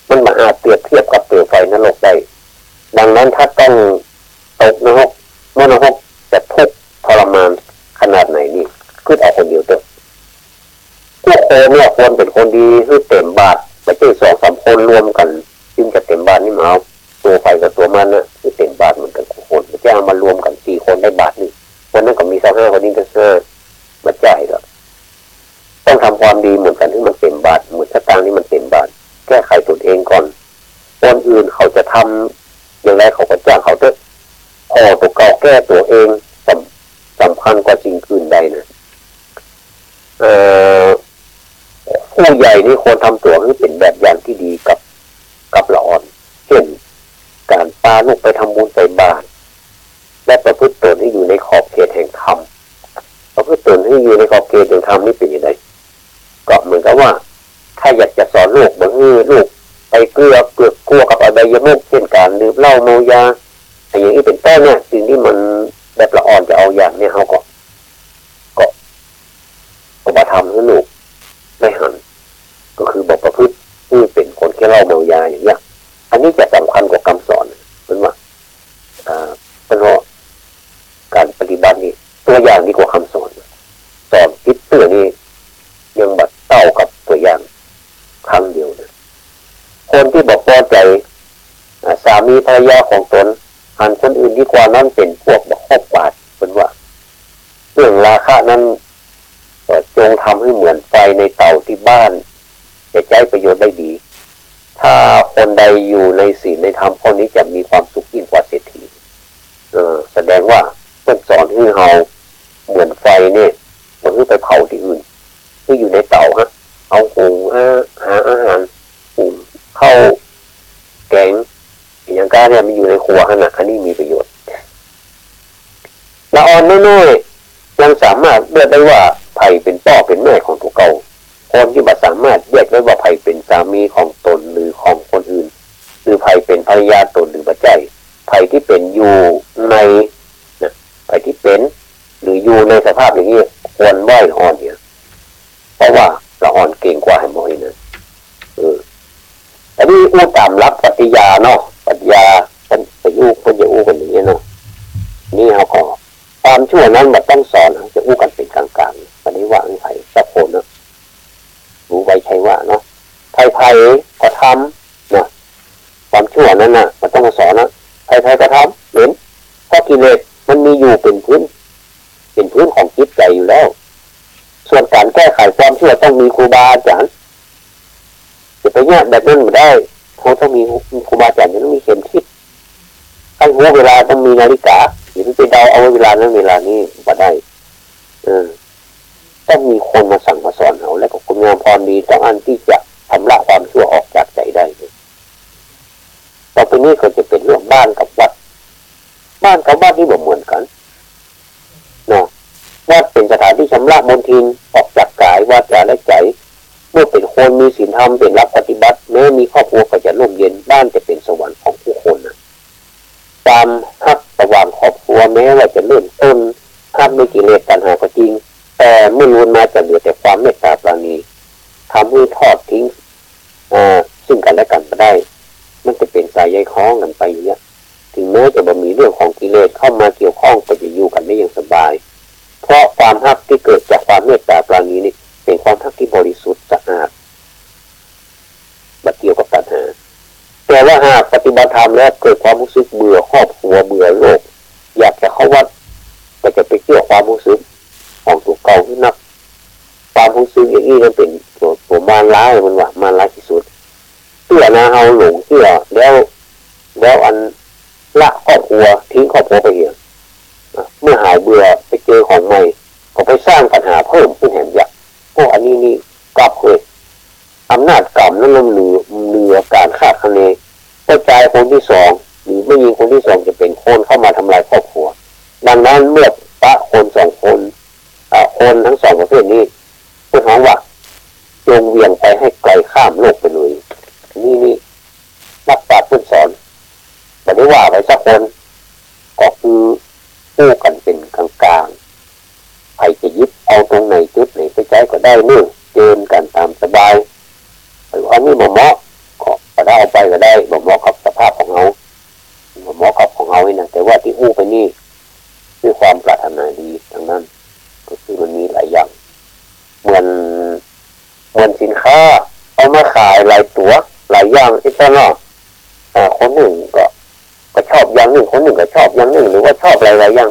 มันมาอาจเปรียบเทียบกับเปลวไฟนรกได้ดังนั้นถ้าต้องตกนรกเมื่อนรกจะทุกข์ทรมานขนาดไหนนี่คือเอาคนเดียวเถอะผู้คนเนี่ยควรเป็นคนดีคือเต็มบาทไม่ใช่2-3 คนรวมกันจึงจะเต็มบาทนี่มาเอาตัวไฟกับตัวมันนะคือเต็มบาทเหมือนกันคนไม่ใช่เอามารวมกัน4 คนได้บาทนี่วันนั้นก็มี25 คนนี้ก็มาจ่ายแล้วต้องทำความดีเหมือนกันที่มันเต็มบาทเหมือนสตางค์นี่มันเต็มบาทแก้ไขตนเองก่อนคนอื่นเขาจะทำอย่างไรเขาก็จ้างเขาเถอะตัวเก่าแก้ตัวเองสำคัญกว่าสิ่งอื่นใดนะผู้ใหญ่นี่ควรทำตัวให้เป็นแบบอย่างที่ดีกับละอ่อนเช่นการพาลูกไปทำบุญใส่บาตรและประพฤติตนให้อยู่ในขอบเขตแห่งธรรมประพฤติตนให้อยู่ในขอบเขตแห่งธรรมนี่เป็นยังไงก็เหมือนกับว่าถ้าอยากจะสอนลูกบางทีลูกไปกลัวกับอบายมุขเช่นการดื่มเหล้าเมายาอย่างนี้เป็นต้นเนี่ยสิ่งที่มันแบบละอ่อนจะเอาอย่างเนี่ยเขาก็มาทำให้ลูกไม่หันก็คือบอกประพฤติที่เป็นคนแค่เหล้าเมายาอย่างเงี้ยอันนี้จะสำคัญกว่าคำสอนเป็นว่าเป็นเพราะการปฏิบัตินี่ตัวอย่างดีกว่าคำสอนคิดเพื่อนี่ยังบัดเต้ากับตัวอย่างครั้งเดียวนะคนที่บอกพอใจ มีภรรยาของตนหันคนอื่นดีกว่านั้นเป็นพวกบักฮอบบาดเป็นว่าเรื่องราคะนั้นจงทำให้เหมือนไฟในเตาที่บ้านจะใช้ประโยชน์ได้ดีถ้าคนใดอยู่ในศีลในธรรมข้อนี้จะมีความสุขยิ่งกว่าเศรษฐีแสดงว่าเพิ่นสอนให้เราเหมือนไฟเนี่ยมันคือไปเผาที่อื่นที่อยู่ในเตาฮะเอาหุงหาอาหารหุงข้าวแกงอย่างการเนี่ยมันอยู่ในครัวขนาดอันนี้มีประโยชน์ละอ่อนน้อยๆยังสามารถเลือกได้ว่าไผ่เป็นพ่อเป็นแม่ของตัวเก่าคนที่บ่สามารถแยกได้ว่าไผ่เป็นสามีของตนหรือของคนอื่นหรือไผ่เป็นภรรยาตนหรือบ่ใจไผ่ที่เป็นอยู่ในไผ่ที่เป็นหรืออยู่ในสภาพอย่างนี้ควรไหว้อ่อนเนี่ยเพราะว่าละอ่อนเก่งกว่าให้บ่อยนะอันนี้อู้ตามรับปฏิญาเนาะปฏิญาไปอู้คนจะอู้กันอย่างนี้เนาะนี่เขาก็ความชั่วนั้นมันต้องสอนจะอู้กันเป็นกลางๆวันนี้ว่าไผ่สักคนเนาะรู้ไว้ใช่ว่าเนาะไผ่ก็ทำนะความชั่วนั้นน่ะมันต้องมาสอนนะไผ่ก็ทำเห็นเพราะกิเลสมันมีอยู่เป็นพื้นของจิตใจอยู่แล้วส่วนการแก้ไขความชั่วต้องมีครูบาอาจารย์จะไปแยกแบบนั้นไม่ได้เขาต้องมีครูบาอาจารย์ต้องมีเข็มทิศตั้งหัวเวลาต้องมีนาฬิกาอย่าไปเดาเอาเวลานั้นเวลานี้ไม่ได้ต้องมีคนมาสั่งมาสอนเขาและก็คุณงามพรดีต้องอันที่จะทำละความชั่วออกจากใจได้ต่อไปนี้ก็จะเป็นเรื่องบ้านกับวัดนี่แบบเหมือนกันเนาะวัดเป็นสถานที่ชำระมลทินออกจากกายวาจาและใจเมื่อเป็นคนมีศีลธรรมเป็นรักปฏิบัติแม้มีครอบครัวก็จะร่มเย็นบ้านจะเป็นสวรรค์ของผู้คนนะตามฮักระหว่างครอบครัวแม้ว่าจะเริ่มต้นฮักไม่กิเลสตัณหาก็จริงแต่เมื่อล้วนมาจะเหลือแต่ความเมตตาปราณีทำให้ทอดทิ้งซึ่งกันและกันไม่ได้มันจะเป็นสายใยคล้องกันไปอย่างเงี้ยถึงแม้จะบ่มีเรื่องของกิเลสเข้ามาเกี่ยวข้องก็จะอยู่กันได้อย่างสบายเพราะความฮักที่เกิดจากความเมตตาปราณีนี่เป็นความฮักที่บริสุทธิ์สะอาดบัดเกี่ยวกับตัณหาแต่ว่าหากปฏิบัติธรรมแล้วเกิดความรู้สึกเบื่อครอบครัวเบื่อโลกอยากจะเข้าวัดก็จะไปเกี่ยวความรู้สึกของตัวเก่าที่นักความรู้สึกอย่างนี้มันเป็นตัวมารร้ายมันว่ามารร้ายที่สุดเชื่อนะเฮาหลงเชื่อแล้วอันละครอบครัวทิ้งครอบครัวไปเหี่ยเมื่อหายเบื่อไปเจอของใหม่ก็ไปสร้างปัญหาเพิ่มขึ้นแถมอยากพวกอันนี้กลับเลยอำนาจกรรมนั้นมันเหนือการคาดคะเนกระจายคนที่สองหรือไม่ยิงคนที่สองจะเป็นคนเข้ามาทำลายครอบครัวดังนั้นเมื่อปะคนสองคนคนทั้งสองประเภทนี้พูดหาว่าจงเวียงไปให้ไกลข้ามโลกไปเลยนี่นักปราชญ์พูดสอนแต่ได้ว่าไปสักคนก็คือพูดกันเป็นกลางๆใครจะยึดเอาตรงไหนจุดไหนไปใช้ก็ได้นู่นเดินกันตามสบายหรือว่านี่บ่เหมาะก็ได้เอาไปก็ได้บ่เหมาะกับสภาพของเราบ่เหมาะกับของเราเองนะแต่ว่าที่อู้ไปนี่ด้วยความปรารถนาดีทั้งนั้นก็คือมันมีหลายอย่างเหมือนสินค้าเอามาขายหลายตัวหลายอย่างที่เนาะคนหนึ่งก็ชอบอย่างหนึ่งคนหนึ่งก็ชอบอย่างหนึ่งหรือว่าชอบหลายอย่าง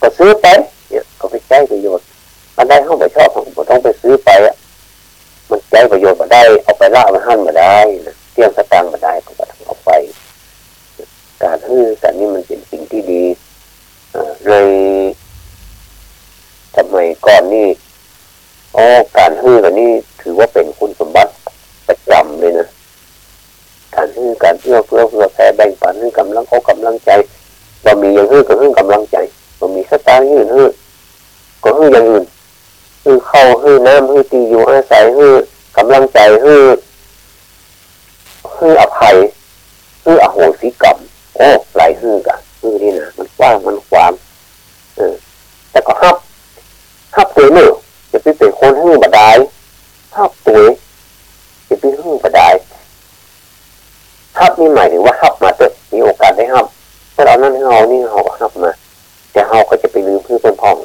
ก็ซื้อไปเนี่ยก็ไปใช้ประโยชน์อันใดเขาไม่ชอบเขาต้องไปซื้อไปมันใช้ประโยชน์มาได้เอาไปละมาหั่นมาได้นะเที่ยงสตางค์มาได้ก็ต้องเอาไปการแต่นี่มันเป็นสิ่งที่ดีเลยสมัยก่อนนี่การแบบนี้ถือว่าเป็นคุณสมบัติประจำเลยนะการเอื้อเฟื้อแผ่แบ่งปันกำลังใจเรามีอย่างก็กำลังใจเรามีสตางค์ก็อย่างอื่นเข้าน้ำตีอยู่อาศัยกำลังใจอภัยอโหสิกรรมหลายกันนี่นะมันกว้างมันความแต่ก็ฮับตัวเนี่ยจะไปเป็นคนบัดได้ฮับตัวจะไปบัดได้ฮับนี่หมายถึงว่าฮับมาเถอะมีโอกาสได้ฮับถ้าเรานั่นเรานี่เราก็ฮับมาแต่เราก็จะไปลืมคนพ่อง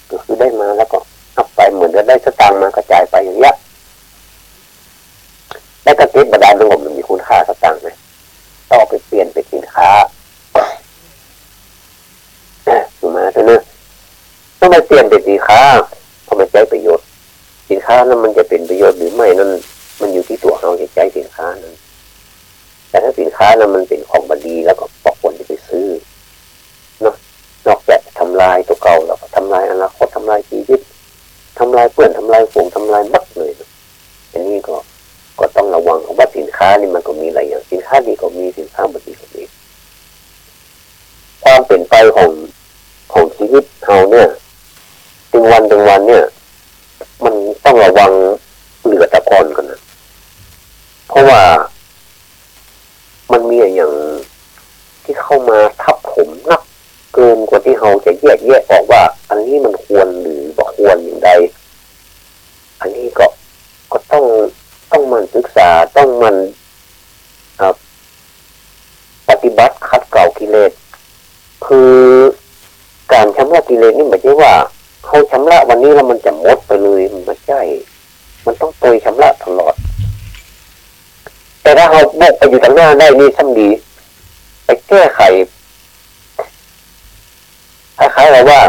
ก็คือได้มาแล้วก็ฮับไปเหมือนจะได้สตางค์มากระจายไปอย่างเงี้ยและกระติบบัดได้มันมีคุณค่าสตางค์ไหมต้องไปเปลี่ยนไปสิน ต้องไปเปลี่ยนเป็นสินค้าเพราะมันใช้ประโยชน์สินค้านั้นมันจะเป็นประโยชน์หรือไม่นั้นมันอยู่ที่ตัวเราจะใช้สินค้านั้นแต่ถ้าสินค้านั้นมันเป็นของบดีแล้วก็ควรจะไปซื้อเนาะนอกจากทำลายตัวเก่าแล้วก็ทำลายอนาคตทำลายชีวิตทำลายเพื่อนทำลายฝูงทำลายมัดเลยอันนี้ก็ต้องระวังว่าสินค้านี่มันก็มีหลายอย่างสินค้าดีก็มีสินค้าบดีก็มีความเป็นไปของชีวิตเราเนี่ยถึงวันเนี่ยมันต้องระวังเหลือตะกอนกันนะเพราะว่ามันมีอย่างที่เข้ามาทับถมนักเกินกว่าที่เราจะแยกออกว่าอันนี้มันควรหรือบ่ควรอย่างใดอันนี้ก็ต้องมันศึกษาต้องมันปฏิบัติขัดเกลากิเลสคือการชำระกิเลสนี่ไม่ใช่ว่าเขาชำระวันนี้แล้วมันจะหมดไปเลยมันไม่ใช่มันต้องโดยชำระตลอดแต่ถ้าเราบอกไปอยู่ตรงหน้าได้นี่ซ้ำดีไปแก้ไขคล้ายๆเราว่า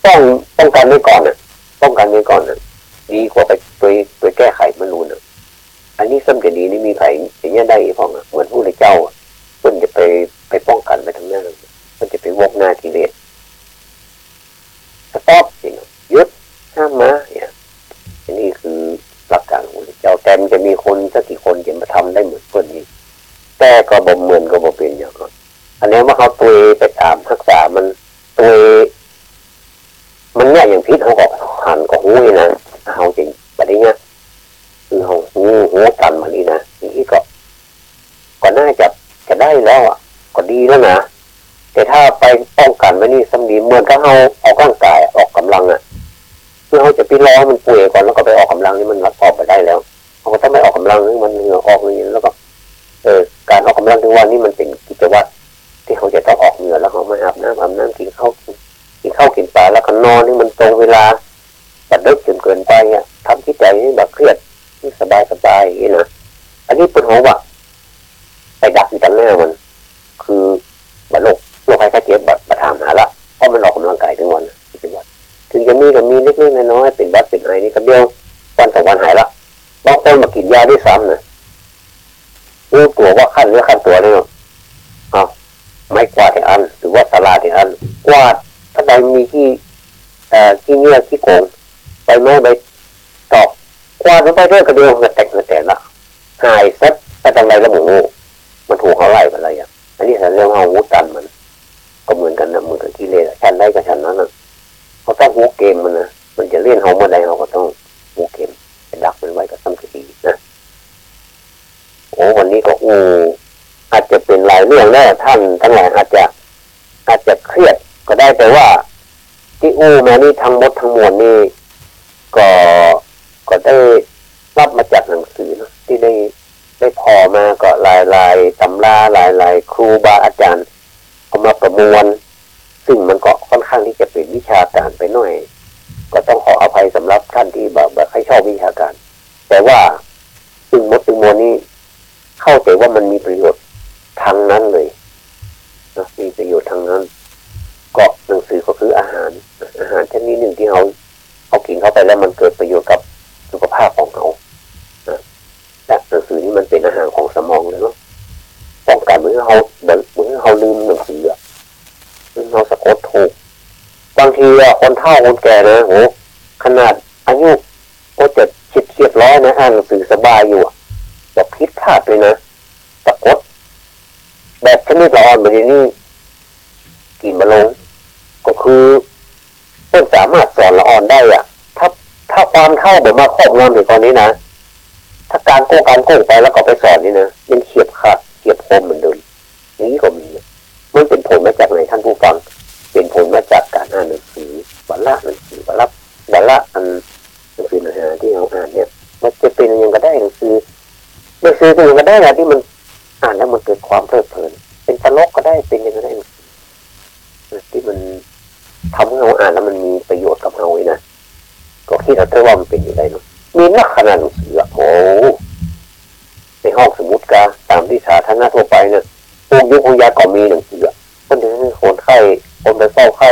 ป้องกันไว้ก่อนน่ะป้องกันไว้ก่อนน่ะดีกว่าไปแก้ไขมันรู้น่ะอันนี้ซ้ำจะดีนี่มีไผอย่างเงี้ยได้พ่องอ่ะเหมือนผู้เจ้าเพิ่นจะไปป้องกันไปทางหน้าเพิ่นจะไปวกหน้ากิเลสสต็อปสิหยุดห้ามมาเนี่ยอันนี้คือหลักการของพระเจ้าแต่มันจะมีคนสักกี่คนจะมาทำได้เหมือนเพิ่นนี่แต่ก็บ่เหมือนก็บ่เป็นอย่างนั้นอันนี้ว่าเขาตัวไปตามรักษามันตัวมันเนี่ยอย่างพิษเขาก็หันก็หูนี่นะเขาจริงแบบนี้เนี่ยคือเขาหูตันมานี่นะนี่ก็น่าจะได้แล้วอ่ะก็ดีแล้วนะแต่ถ้าไปป้องกันไว้นี่สำดีเหมือนกับเขาออกร่างกายออกกำลังอ่ะเพื่อเขาจะไปรอมันป่วยก่อนแล้วก็ไปออกกำลังนี่มันรับออกไปได้แล้วเขาก็ต้องไม่ออกกำลังนี่มันเหงื่อออกเลยแล้วก็การออกกำลังทุกวันนี้มันเป็นกิจวัตรที่เขาจะต้องออกเหงื่อแล้วเขาไม่อาบน้ำกินข้าวกินปลาแล้วก็นอนนี่มันตรงเวลาแต่ดึกจนเกินไปอ่ะทำจิตใจให้แบบเครียดที่สบายอย่างนี้นะอันนี้เป็นหัวว่าไปดักอยู่ตรงหน้ามันคือบัดโรคภัยไข้เจ็บบัดถามหาละเพราะมันออกกำลังกายทั้งวันเป็นวัดถึงจะมีก็มีเล็กๆน้อยๆเป็นวัดเป็นไอนี่ก็เดียววันสองวันหายละบางคนมากินยาด้วยซ้ำนะรู้ตัวว่าขั้นเนื้อขั้นตัวเลยเนาะเอาไม้กวาดที่อันหรือว่าสลาที่อันกวาดถ้าใดมีที่เงี้ยที่โกงใบไม้ใบตอกกวาดมันไปเรื่อยกระเดียวมันแต่ละหายซัดไปทางใดแล้วหมูมันถูกเขาไล่ไปอะไรอย่างอันนี้ฉันเรื่องเอาหูตันมันก็เหมือนกันนะเหมือนกับกิเลสฉันได้กับฉันนั้นนะเขาต้องหูเกมมันนะมันจะเล่นเขาเมื่อใดเขาก็ต้องหูเกมไปดักมันไว้กับซ้ำทีนะโอ้วันนี้ก็อาจจะเป็นหลายเรื่องแล้วท่านทั้งหลายอาจจะเครียดก็ได้แต่ว่าที่มานี่ทั้งหมดทั้งมวลนี่ก็ได้รับมาจากหนังสือนะที่ได้พอมาก็ลายตำราลายครูบาอาจารย์เอามาประมวลซึ่งมันก็ค่อนข้างที่จะเป็นวิชาการไปหน่อยก็ต้องขออภัยสำหรับท่านที่แบบให้ชอบวิชาการแต่ว่าซึ่งมวลนี้เข้าใจว่ามันมีประโยชน์ทางนั้นเลยนะมีประโยชน์ทางนั้นก็หนังสือก็คืออาหารชนิดหนึ่งที่เขากินเข้าไปแล้วมันเกิดประโยชน์กับสุขภาพของเขาและหนังสือนี้มันเป็นอาหารของสมองเลยเนาะป้องกันเหมือนเขาลืมหนังสือเราสะกดถูกบางทีคนเฒ่าคนแก่นะโหขนาดอายุก็จะเฉียดร้อยนะอ่านหนังสือสบายอยู่แบบคิดพลาดเลยนะสะกดแบบชนิดละอ่อนแบบนี้กินมาลงก็คือเพื่อนสามารถสอนละอ่อนได้อ่ะถ้าความเฒ่าแบบมาครอบงำถึงตอนนี้นะถ้าการโก้ไปแล้วก็ไปสอนนี่นะยังเฉียบขาดเฉียบคมเหมือนเดิมนี้ก็มีมันเป็นผลมาจากไหนท่านผู้ฟังเป็นผลมาจากการอ่านหนังสือวันละหนังสือวันละอันหนังสือเนื้อหาที่เราอ่านเนี่ยมันจะเป็นยังก็ได้หนังสือก็ยังก็ได้นะที่มันอ่านแล้วมันเกิดความเพลิดเพลินเป็นตลกก็ได้เป็นยังก็ได้ที่มันทำให้เราอ่านแล้วมันมีประโยชน์กับเราเลยนะก็คิดเอาแต่ว่ามันเป็นอยู่ได้เนาะมีนักขนาดหนังสือโอ้ในห้องสมุดกาตามที่สาธารณะทั่วไปเนี่ยพวกยุคพยาก็มีหนังสือคนถึงโห คนไข้คนไปเฝ้าไข้